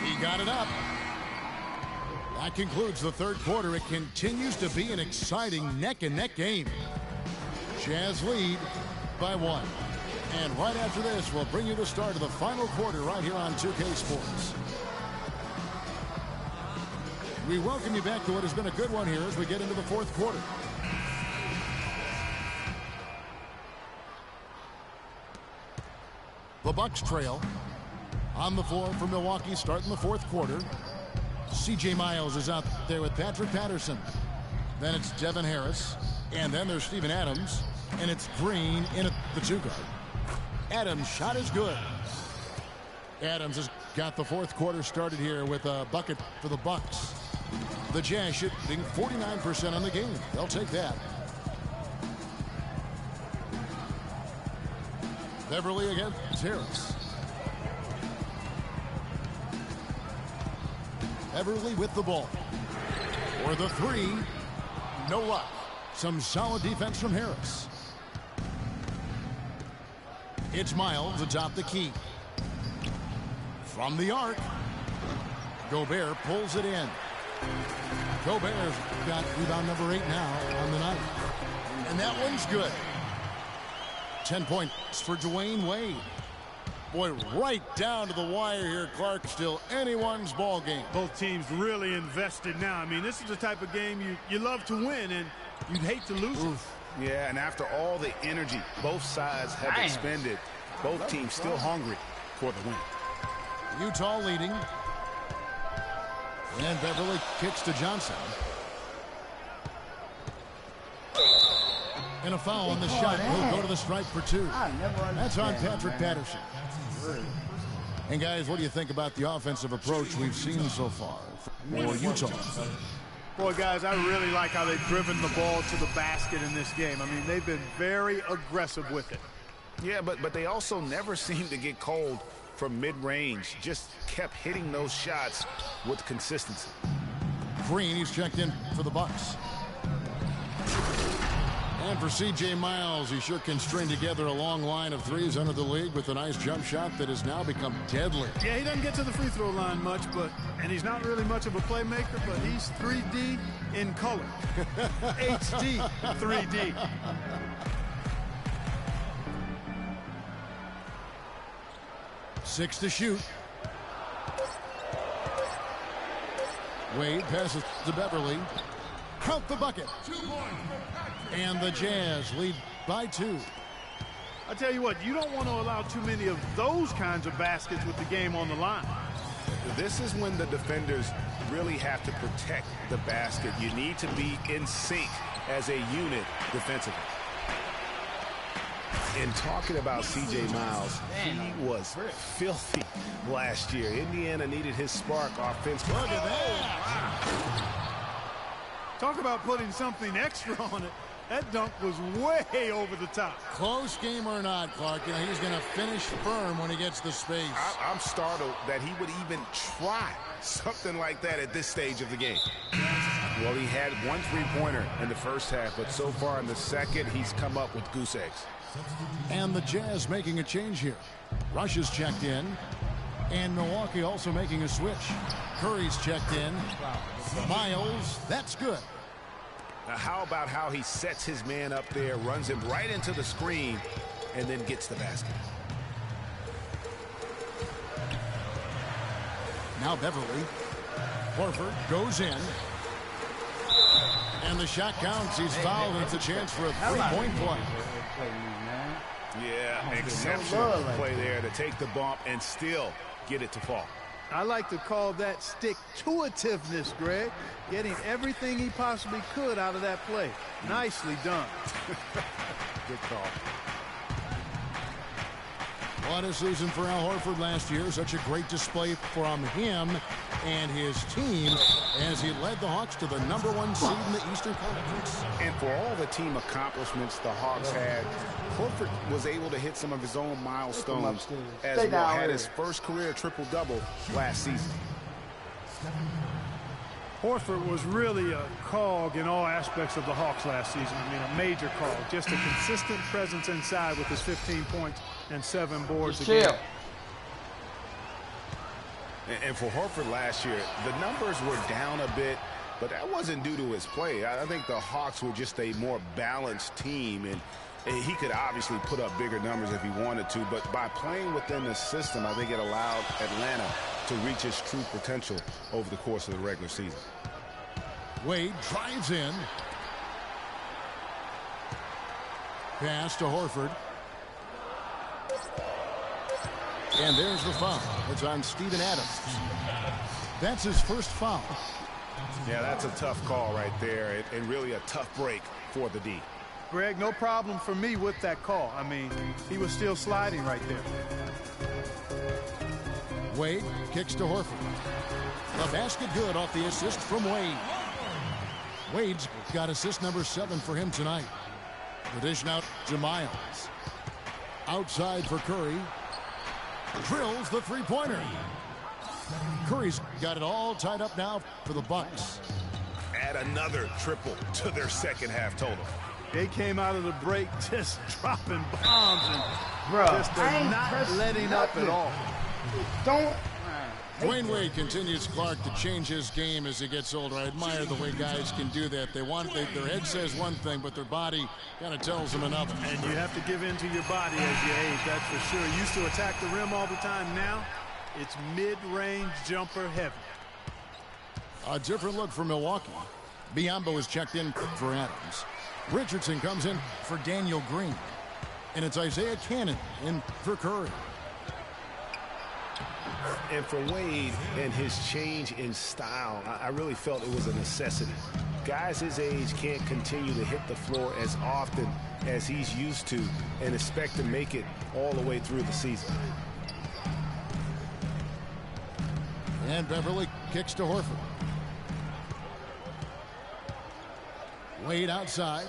He got it up. That concludes the 3rd quarter. It continues to be an exciting neck-and-neck game. Jazz lead by 1. And right after this, we'll bring you the start of the final quarter right here on 2K Sports. We welcome you back to what has been a good one here as we get into the 4th quarter. The Bucks trail. On the floor for Milwaukee starting the 4th quarter. C.J. Miles is out there with Patrick Patterson. Then it's Devin Harris. And then there's Steven Adams. And it's Green in at the 2 guard. Adams' shot is good. Adams has got the 4th quarter started here with a bucket for the Bucks. The Jazz shooting 49% on the game. They'll take that. Beverly against Harris. Beverly with the ball. For the 3. No luck. Some solid defense from Harris. It's Miles atop the key. From the arc, Gobert pulls it in. Gobert's got rebound number 8 now on the night. And that one's good. 10 points for Dwayne Wade. Boy, right down to the wire here, Clark. Still anyone's ball game. Both teams really invested now. I mean, this is the type of game you love to win, and you'd hate to lose it. Yeah, and after all the energy both sides have expended, both teams still hungry for the win. Utah leading. And Beverly kicks to Johnson. And a foul on the shot. He'll go to the stripe for 2. That's on Patrick Patterson. And guys, what do you think about the offensive approach we've seen so far for Utah? Boy, guys, I really like how they've driven the ball to the basket in this game. I mean, they've been very aggressive with it. Yeah, but they also never seem to get cold from mid-range. Just kept hitting those shots with consistency. Green, he's checked in for the Bucks. And for C.J. Miles, he sure can string together a long line of threes under the league with a nice jump shot that has now become deadly. Yeah, he doesn't get to the free throw line much, and he's not really much of a playmaker, but he's 3D in color. HD 3D. Six to shoot. Wade passes to Beverly. Count the bucket. And the Jazz lead by 2. I tell you what, you don't want to allow too many of those kinds of baskets with the game on the line. This is when the defenders really have to protect the basket. You need to be in sync as a unit defensively. And talking about C.J. Miles, he was filthy last year. Indiana needed his spark offensively. Look at that. Talk about putting something extra on it. That dunk was way over the top. Close game or not, Clark, you know, he's going to finish firm when he gets the space. I'm startled that he would even try something like that at this stage of the game. Well, he had 1 3-pointer in the first half, but so far in the second, he's come up with goose eggs. And the Jazz making a change here. Rush is checked in. And Milwaukee also making a switch. Curry's checked in. Miles, that's good. Now, how about how he sets his man up there, runs him right into the screen, and then gets the basket. Now Beverly. Horford goes in. And the shot counts. He's fouled, and it's a chance for a 3-point play. Yeah, exceptional play there to take the bump and still get it to fall. I like to call that stick-to-itiveness, Greg. Getting everything he possibly could out of that play. Nicely done. Good call. What a season for Al Horford last year. Such a great display from him and his team as he led the Hawks to the #1 seed in the Eastern Conference. And for all the team accomplishments the Hawks had, Horford was able to hit some of his own milestones as well. Had his first career triple-double last season. Horford was really a cog in all aspects of the Hawks last season. I mean, a major cog. Just a consistent presence inside with his 15 points and 7 boards a game. And for Horford last year, the numbers were down a bit, but that wasn't due to his play. I think the Hawks were just a more balanced team, and he could obviously put up bigger numbers if he wanted to, but by playing within the system, I think it allowed Atlanta to reach his true potential over the course of the regular season. Wade drives in. Pass to Horford. And there's the foul. It's on Steven Adams. That's his first foul. Yeah, that's a tough call right there, and really a tough break for the D. Greg, no problem for me with that call. I mean, he was still sliding right there. Wade kicks to Horford. The basket good off the assist from Wade. Wade's got assist number 7 for him tonight. The dish out to Miles. Outside for Curry. Drills the 3-pointer. Curry's got it all tied up now for the Bucks. Add another triple to their second half total. They came out of the break just dropping bombs and just not letting up at all. Don't. Dwayne Wade continues, Clark, to change his game as he gets older. I admire the way guys can do that. Their head says one thing, but their body kind of tells them another. And you have to give in to your body as you age, that's for sure. Used to attack the rim all the time. Now it's mid-range jumper heavy. A different look for Milwaukee. Biyombo is checked in for Adams. Richardson comes in for Daniel Green. And it's Isaiah Cannon in for Curry. And for Wade and his change in style, I really felt it was a necessity. Guys his age can't continue to hit the floor as often as he's used to and expect to make it all the way through the season. And Beverly kicks to Horford. Wade outside.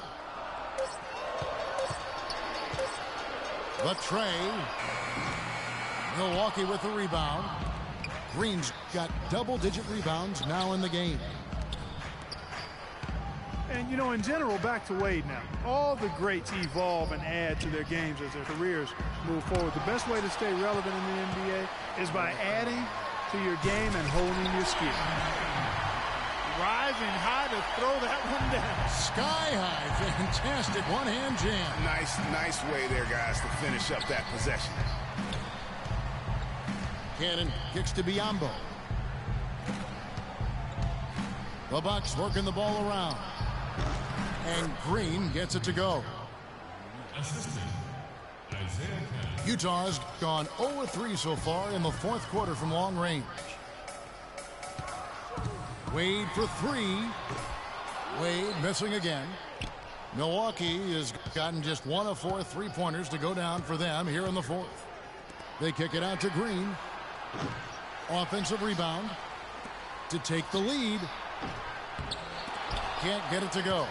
The tray. Milwaukee with the rebound. Green's got double-digit rebounds now in the game. And, you know, in general, back to Wade now. All the greats evolve and add to their games as their careers move forward. The best way to stay relevant in the NBA is by adding to your game and holding your skill. Rising high to throw that one down. Sky high. Fantastic one-hand jam. Nice way there, guys, to finish up that possession. Cannon kicks to Biyombo. The Bucks working the ball around. And Green gets it to go. Assistant, Isaiah Cannon. Utah's gone 0-3 so far in the fourth quarter from long range. Wade for three. Wade missing again. Milwaukee has gotten just 1 of 4 three-pointers to go down for them here in the fourth. They kick it out to Green. Offensive rebound to take the lead. Can't get it to go.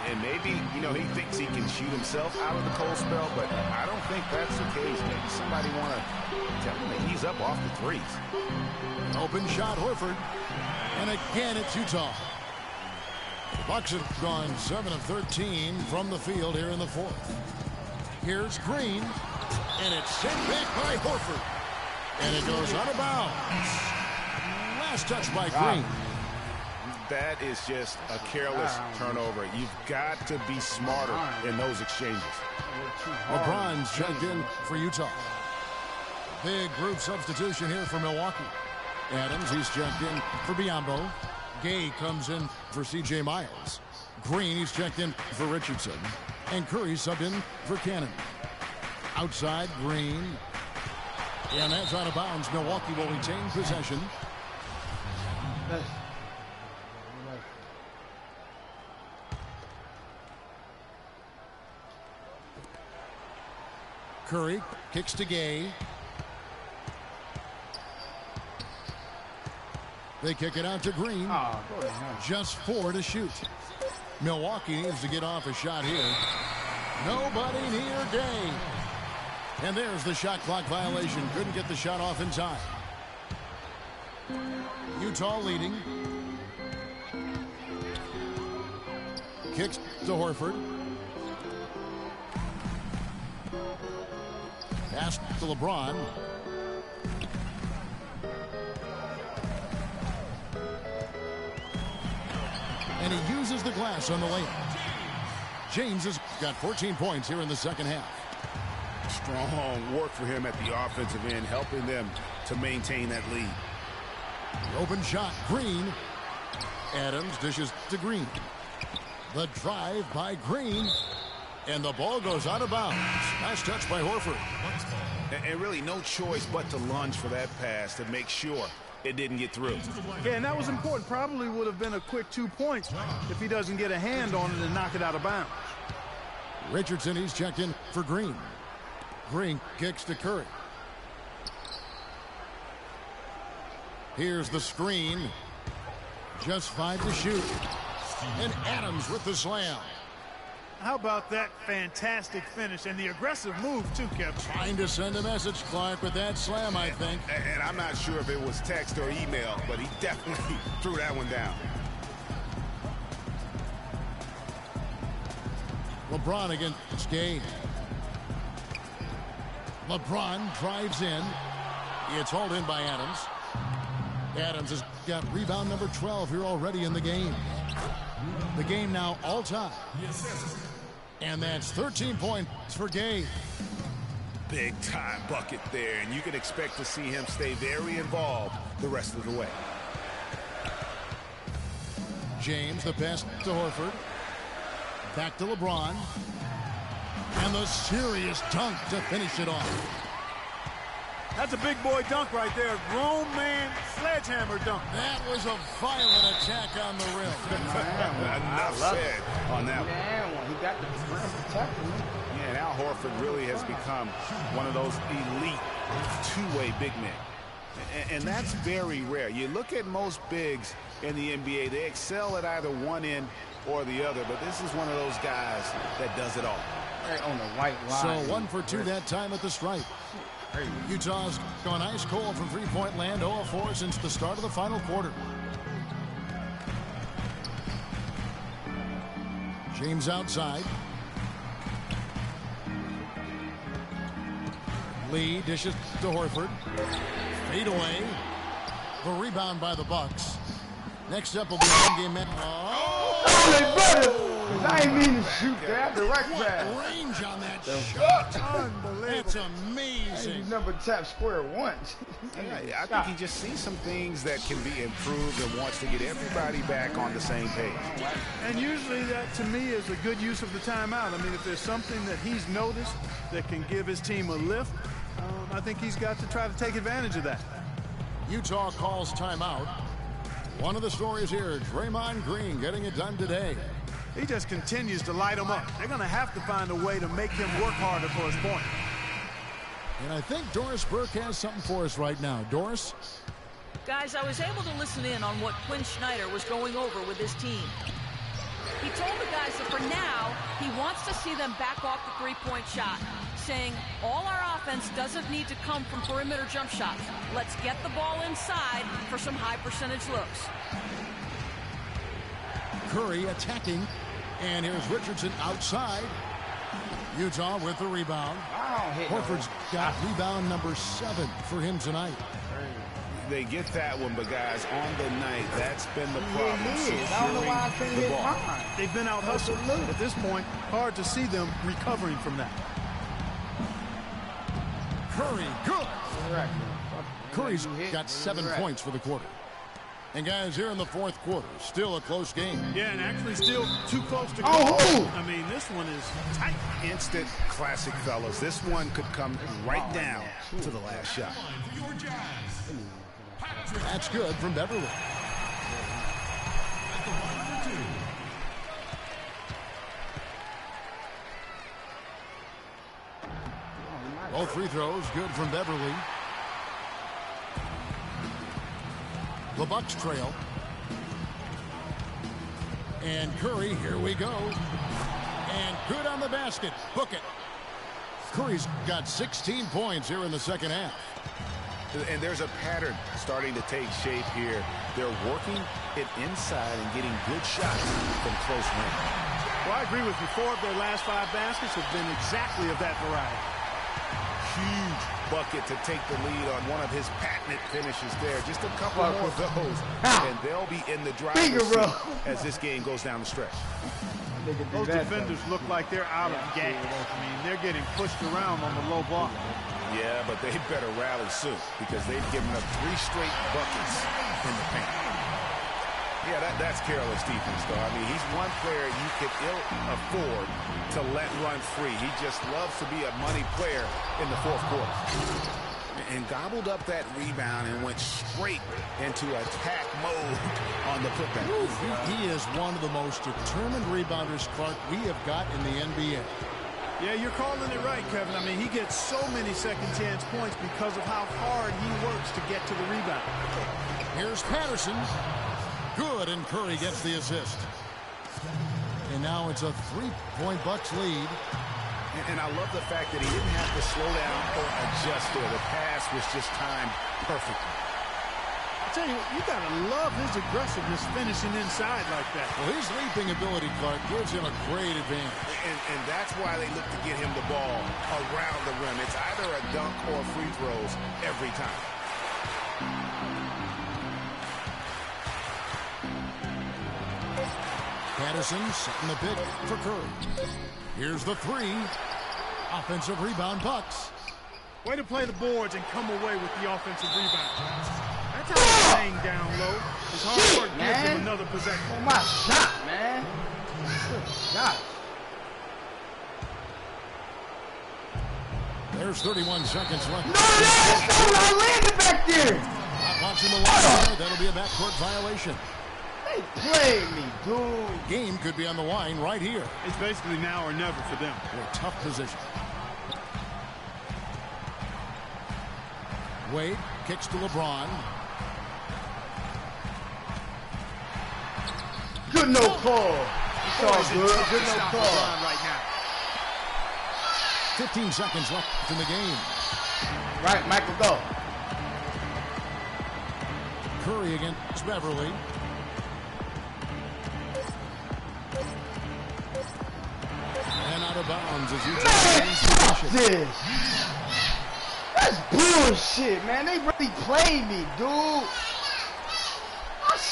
And maybe, you know, he thinks he can shoot himself out of the cold spell, but I don't think that's the case. Maybe somebody want to tell him to ease up off the threes. Open shot, Horford. And again, it's Utah. The Bucks have gone 7 of 13 from the field here in the fourth. Here's Green. And it's sent back by Horford. And it goes out of bounds. Last touch by Green. That is just a careless turnover. You've got to be smarter in those exchanges. LeBron's checked in for Utah. Big group substitution here for Milwaukee. Adams, he's checked in for Biyombo. Gay comes in for C.J. Miles. Green, he's checked in for Richardson. And Curry subbed in for Cannon. Outside, Green. And that's out of bounds. Milwaukee will retain possession. Curry kicks to Gay. They kick it out to Green. Just 4 to shoot. Milwaukee needs to get off a shot here. Nobody near Gay. And there's the shot clock violation. Couldn't get the shot off in time. Utah leading. Kicks to Horford. Pass to LeBron. And he uses the glass on the layup. James has got 14 points here in the second half. Strong work for him at the offensive end, helping them to maintain that lead. The open shot, Green. Adams dishes to Green. The drive by Green. And the ball goes out of bounds. Nice touch by Horford. And really no choice but to lunge for that pass to make sure it didn't get through. Yeah, and that was important. Probably would have been a quick 2 points if he doesn't get a hand on it and knock it out of bounds. Richardson, he's checked in for Green. Green kicks to Curry. Here's the screen. Just 5 to shoot. And Adams with the slam. How about that fantastic finish and the aggressive move, too, Kevin? Trying to send a message, Clark, with that slam, I think. And I'm not sure if it was text or email, but he definitely threw that one down. LeBron against Gay. LeBron drives in. It's hauled in by Adams. Adams has got rebound number 12 here already in the game. The game now all time. And that's 13 points for Gay. Big time bucket there, and you can expect to see him stay very involved the rest of the way. James, the pass to Horford. Back to LeBron. And the serious dunk to finish it off. That's a big boy dunk right there. Grown man sledgehammer dunk. That was a violent attack on the rim. Enough said on that one. Man, he got the rim protecting him. Yeah, now Horford really has become one of those elite two-way big men. And that's very rare. You look at most bigs in the NBA, they excel at either one end or the other, but this is one of those guys that does it all. Right on the white line. So 1 for 2 that time at the stripe. Utah's gone ice cold from three-point land, 0 of 4 since the start of the final quarter. James outside. Lee dishes to Horford. Fade away. The rebound by the Bucks. Next up will be a one-game match. I ain't mean to shoot that. Direct pass. What range on that shot. Unbelievable. That's amazing. He's never tapped square once. Yeah, I think he just sees some things that can be improved and wants to get everybody back on the same page. And usually that, to me, is a good use of the timeout. I mean, if there's something that he's noticed that can give his team a lift, I think he's got to try to take advantage of that. Utah calls timeout. One of the stories here, Draymond Green getting it done today. He just continues to light them up. They're going to have to find a way to make him work harder for his point. And I think Doris Burke has something for us right now. Doris? Guys, I was able to listen in on what Quinn Snyder was going over with his team. He told the guys that for now, he wants to see them back off the three-point shot, saying all our offense doesn't need to come from perimeter jump shots. Let's get the ball inside for some high percentage looks. Curry attacking. And here's Richardson outside. Utah with the rebound. Horford's got rebound number 7 for him tonight. They get that one, but guys, on the night, that's been the problem. I don't know why I couldn't the hit ball. mine. They've been out hustled. At this point, hard to see them recovering from that. Curry, good. Correct. Curry's got 7 points for the quarter. And guys, here in the fourth quarter, still a close game. Yeah, and actually still too close to go. Oh! I mean, this one is tight. Instant classic, fellas. This one could come right down to the last shot. Your Jazz. That's good from Beverly. At the line for 2. Both free throws good from Beverly. The Bucks trail. And Curry, here we go. And good on the basket. Book it. Curry's got 16 points here in the second half. And there's a pattern starting to take shape here. They're working it inside and getting good shots from close range. Well, I agree with you. 4 of their last 5 baskets have been exactly of that variety. Huge bucket to take the lead on one of his patented finishes there. Just a couple more of those, and they'll be in the driver's seat as this game goes down the stretch. Those defenders look like they're out of gas. I mean, they're getting pushed around on the low block. Yeah, but they better rally soon because they've given up 3 straight buckets in the paint. Yeah, that's careless defense, though. I mean, he's one player you could ill afford to let run free. He just loves to be a money player in the fourth quarter. And gobbled up that rebound and went straight into attack mode on the putback. He is one of the most determined rebounders, Clark, we have got in the NBA. Yeah, you're calling it right, Kevin. I mean, he gets so many second chance points because of how hard he works to get to the rebound. Here's Patterson. Good, and Curry gets the assist. And now it's a 3-point Bucks lead. And I love the fact that he didn't have to slow down or adjust there. The pass was just timed perfectly. I tell you, you got to love his aggressiveness finishing inside like that. Well, his leaping ability, Clark, gives him a great advantage. And that's why they look to get him the ball around the rim. It's either a dunk or free throws every time. Patterson setting the pick for Curry. Here's the three. Offensive rebound, Bucks. Way to play the boards and come away with the offensive rebound. That's how he's playing down low. His hard work gives him another possession. Oh, my shot, man. Good shot. There's 31 seconds left. No, that's not what I landed back there. Not watching the line. That'll be a backcourt violation. They played me, dude. Game could be on the line right here. It's basically now or never for them. A tough position. Wade kicks to LeBron. Good no call. It's all good. Good no call. Right now. 15 seconds left in the game. Right, Michael, go. Curry against Beverly. And out of bounds as Man, Utah fuck this. That's bullshit, man. They really played me, dude.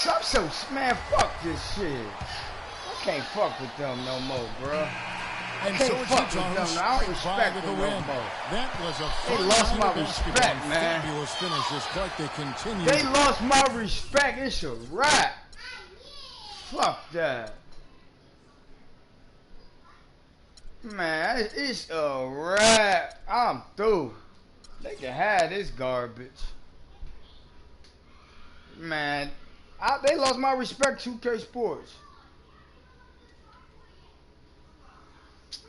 I'm so, man, fuck this shit. I can't fuck with them no more, bro. And Can't so it's fuck with Utah them. I don't respect with the them win. no more. That was a They fun lost night my of basketball. respect, man. Fabulous finishes, but they continue. They lost my respect. It's a wrap. Fuck that. Man, it's a wrap. I'm through. They can have this garbage. Man, they lost my respect, 2K Sports.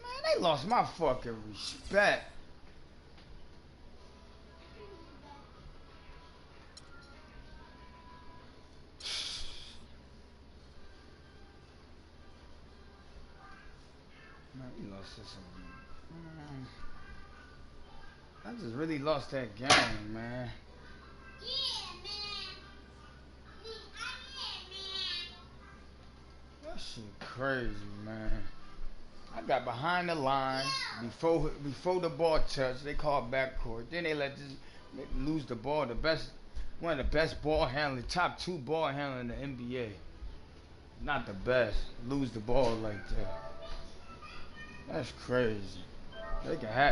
Man, they lost my fucking respect. Man, we lost this one. I just really lost that game, man. That shit crazy, man. I got behind the line before the ball touched. They called backcourt. Then they let this lose the ball. One of the best ball handling, top 2 ball handler in the NBA. Not the best. Lose the ball like that. That's crazy. They can have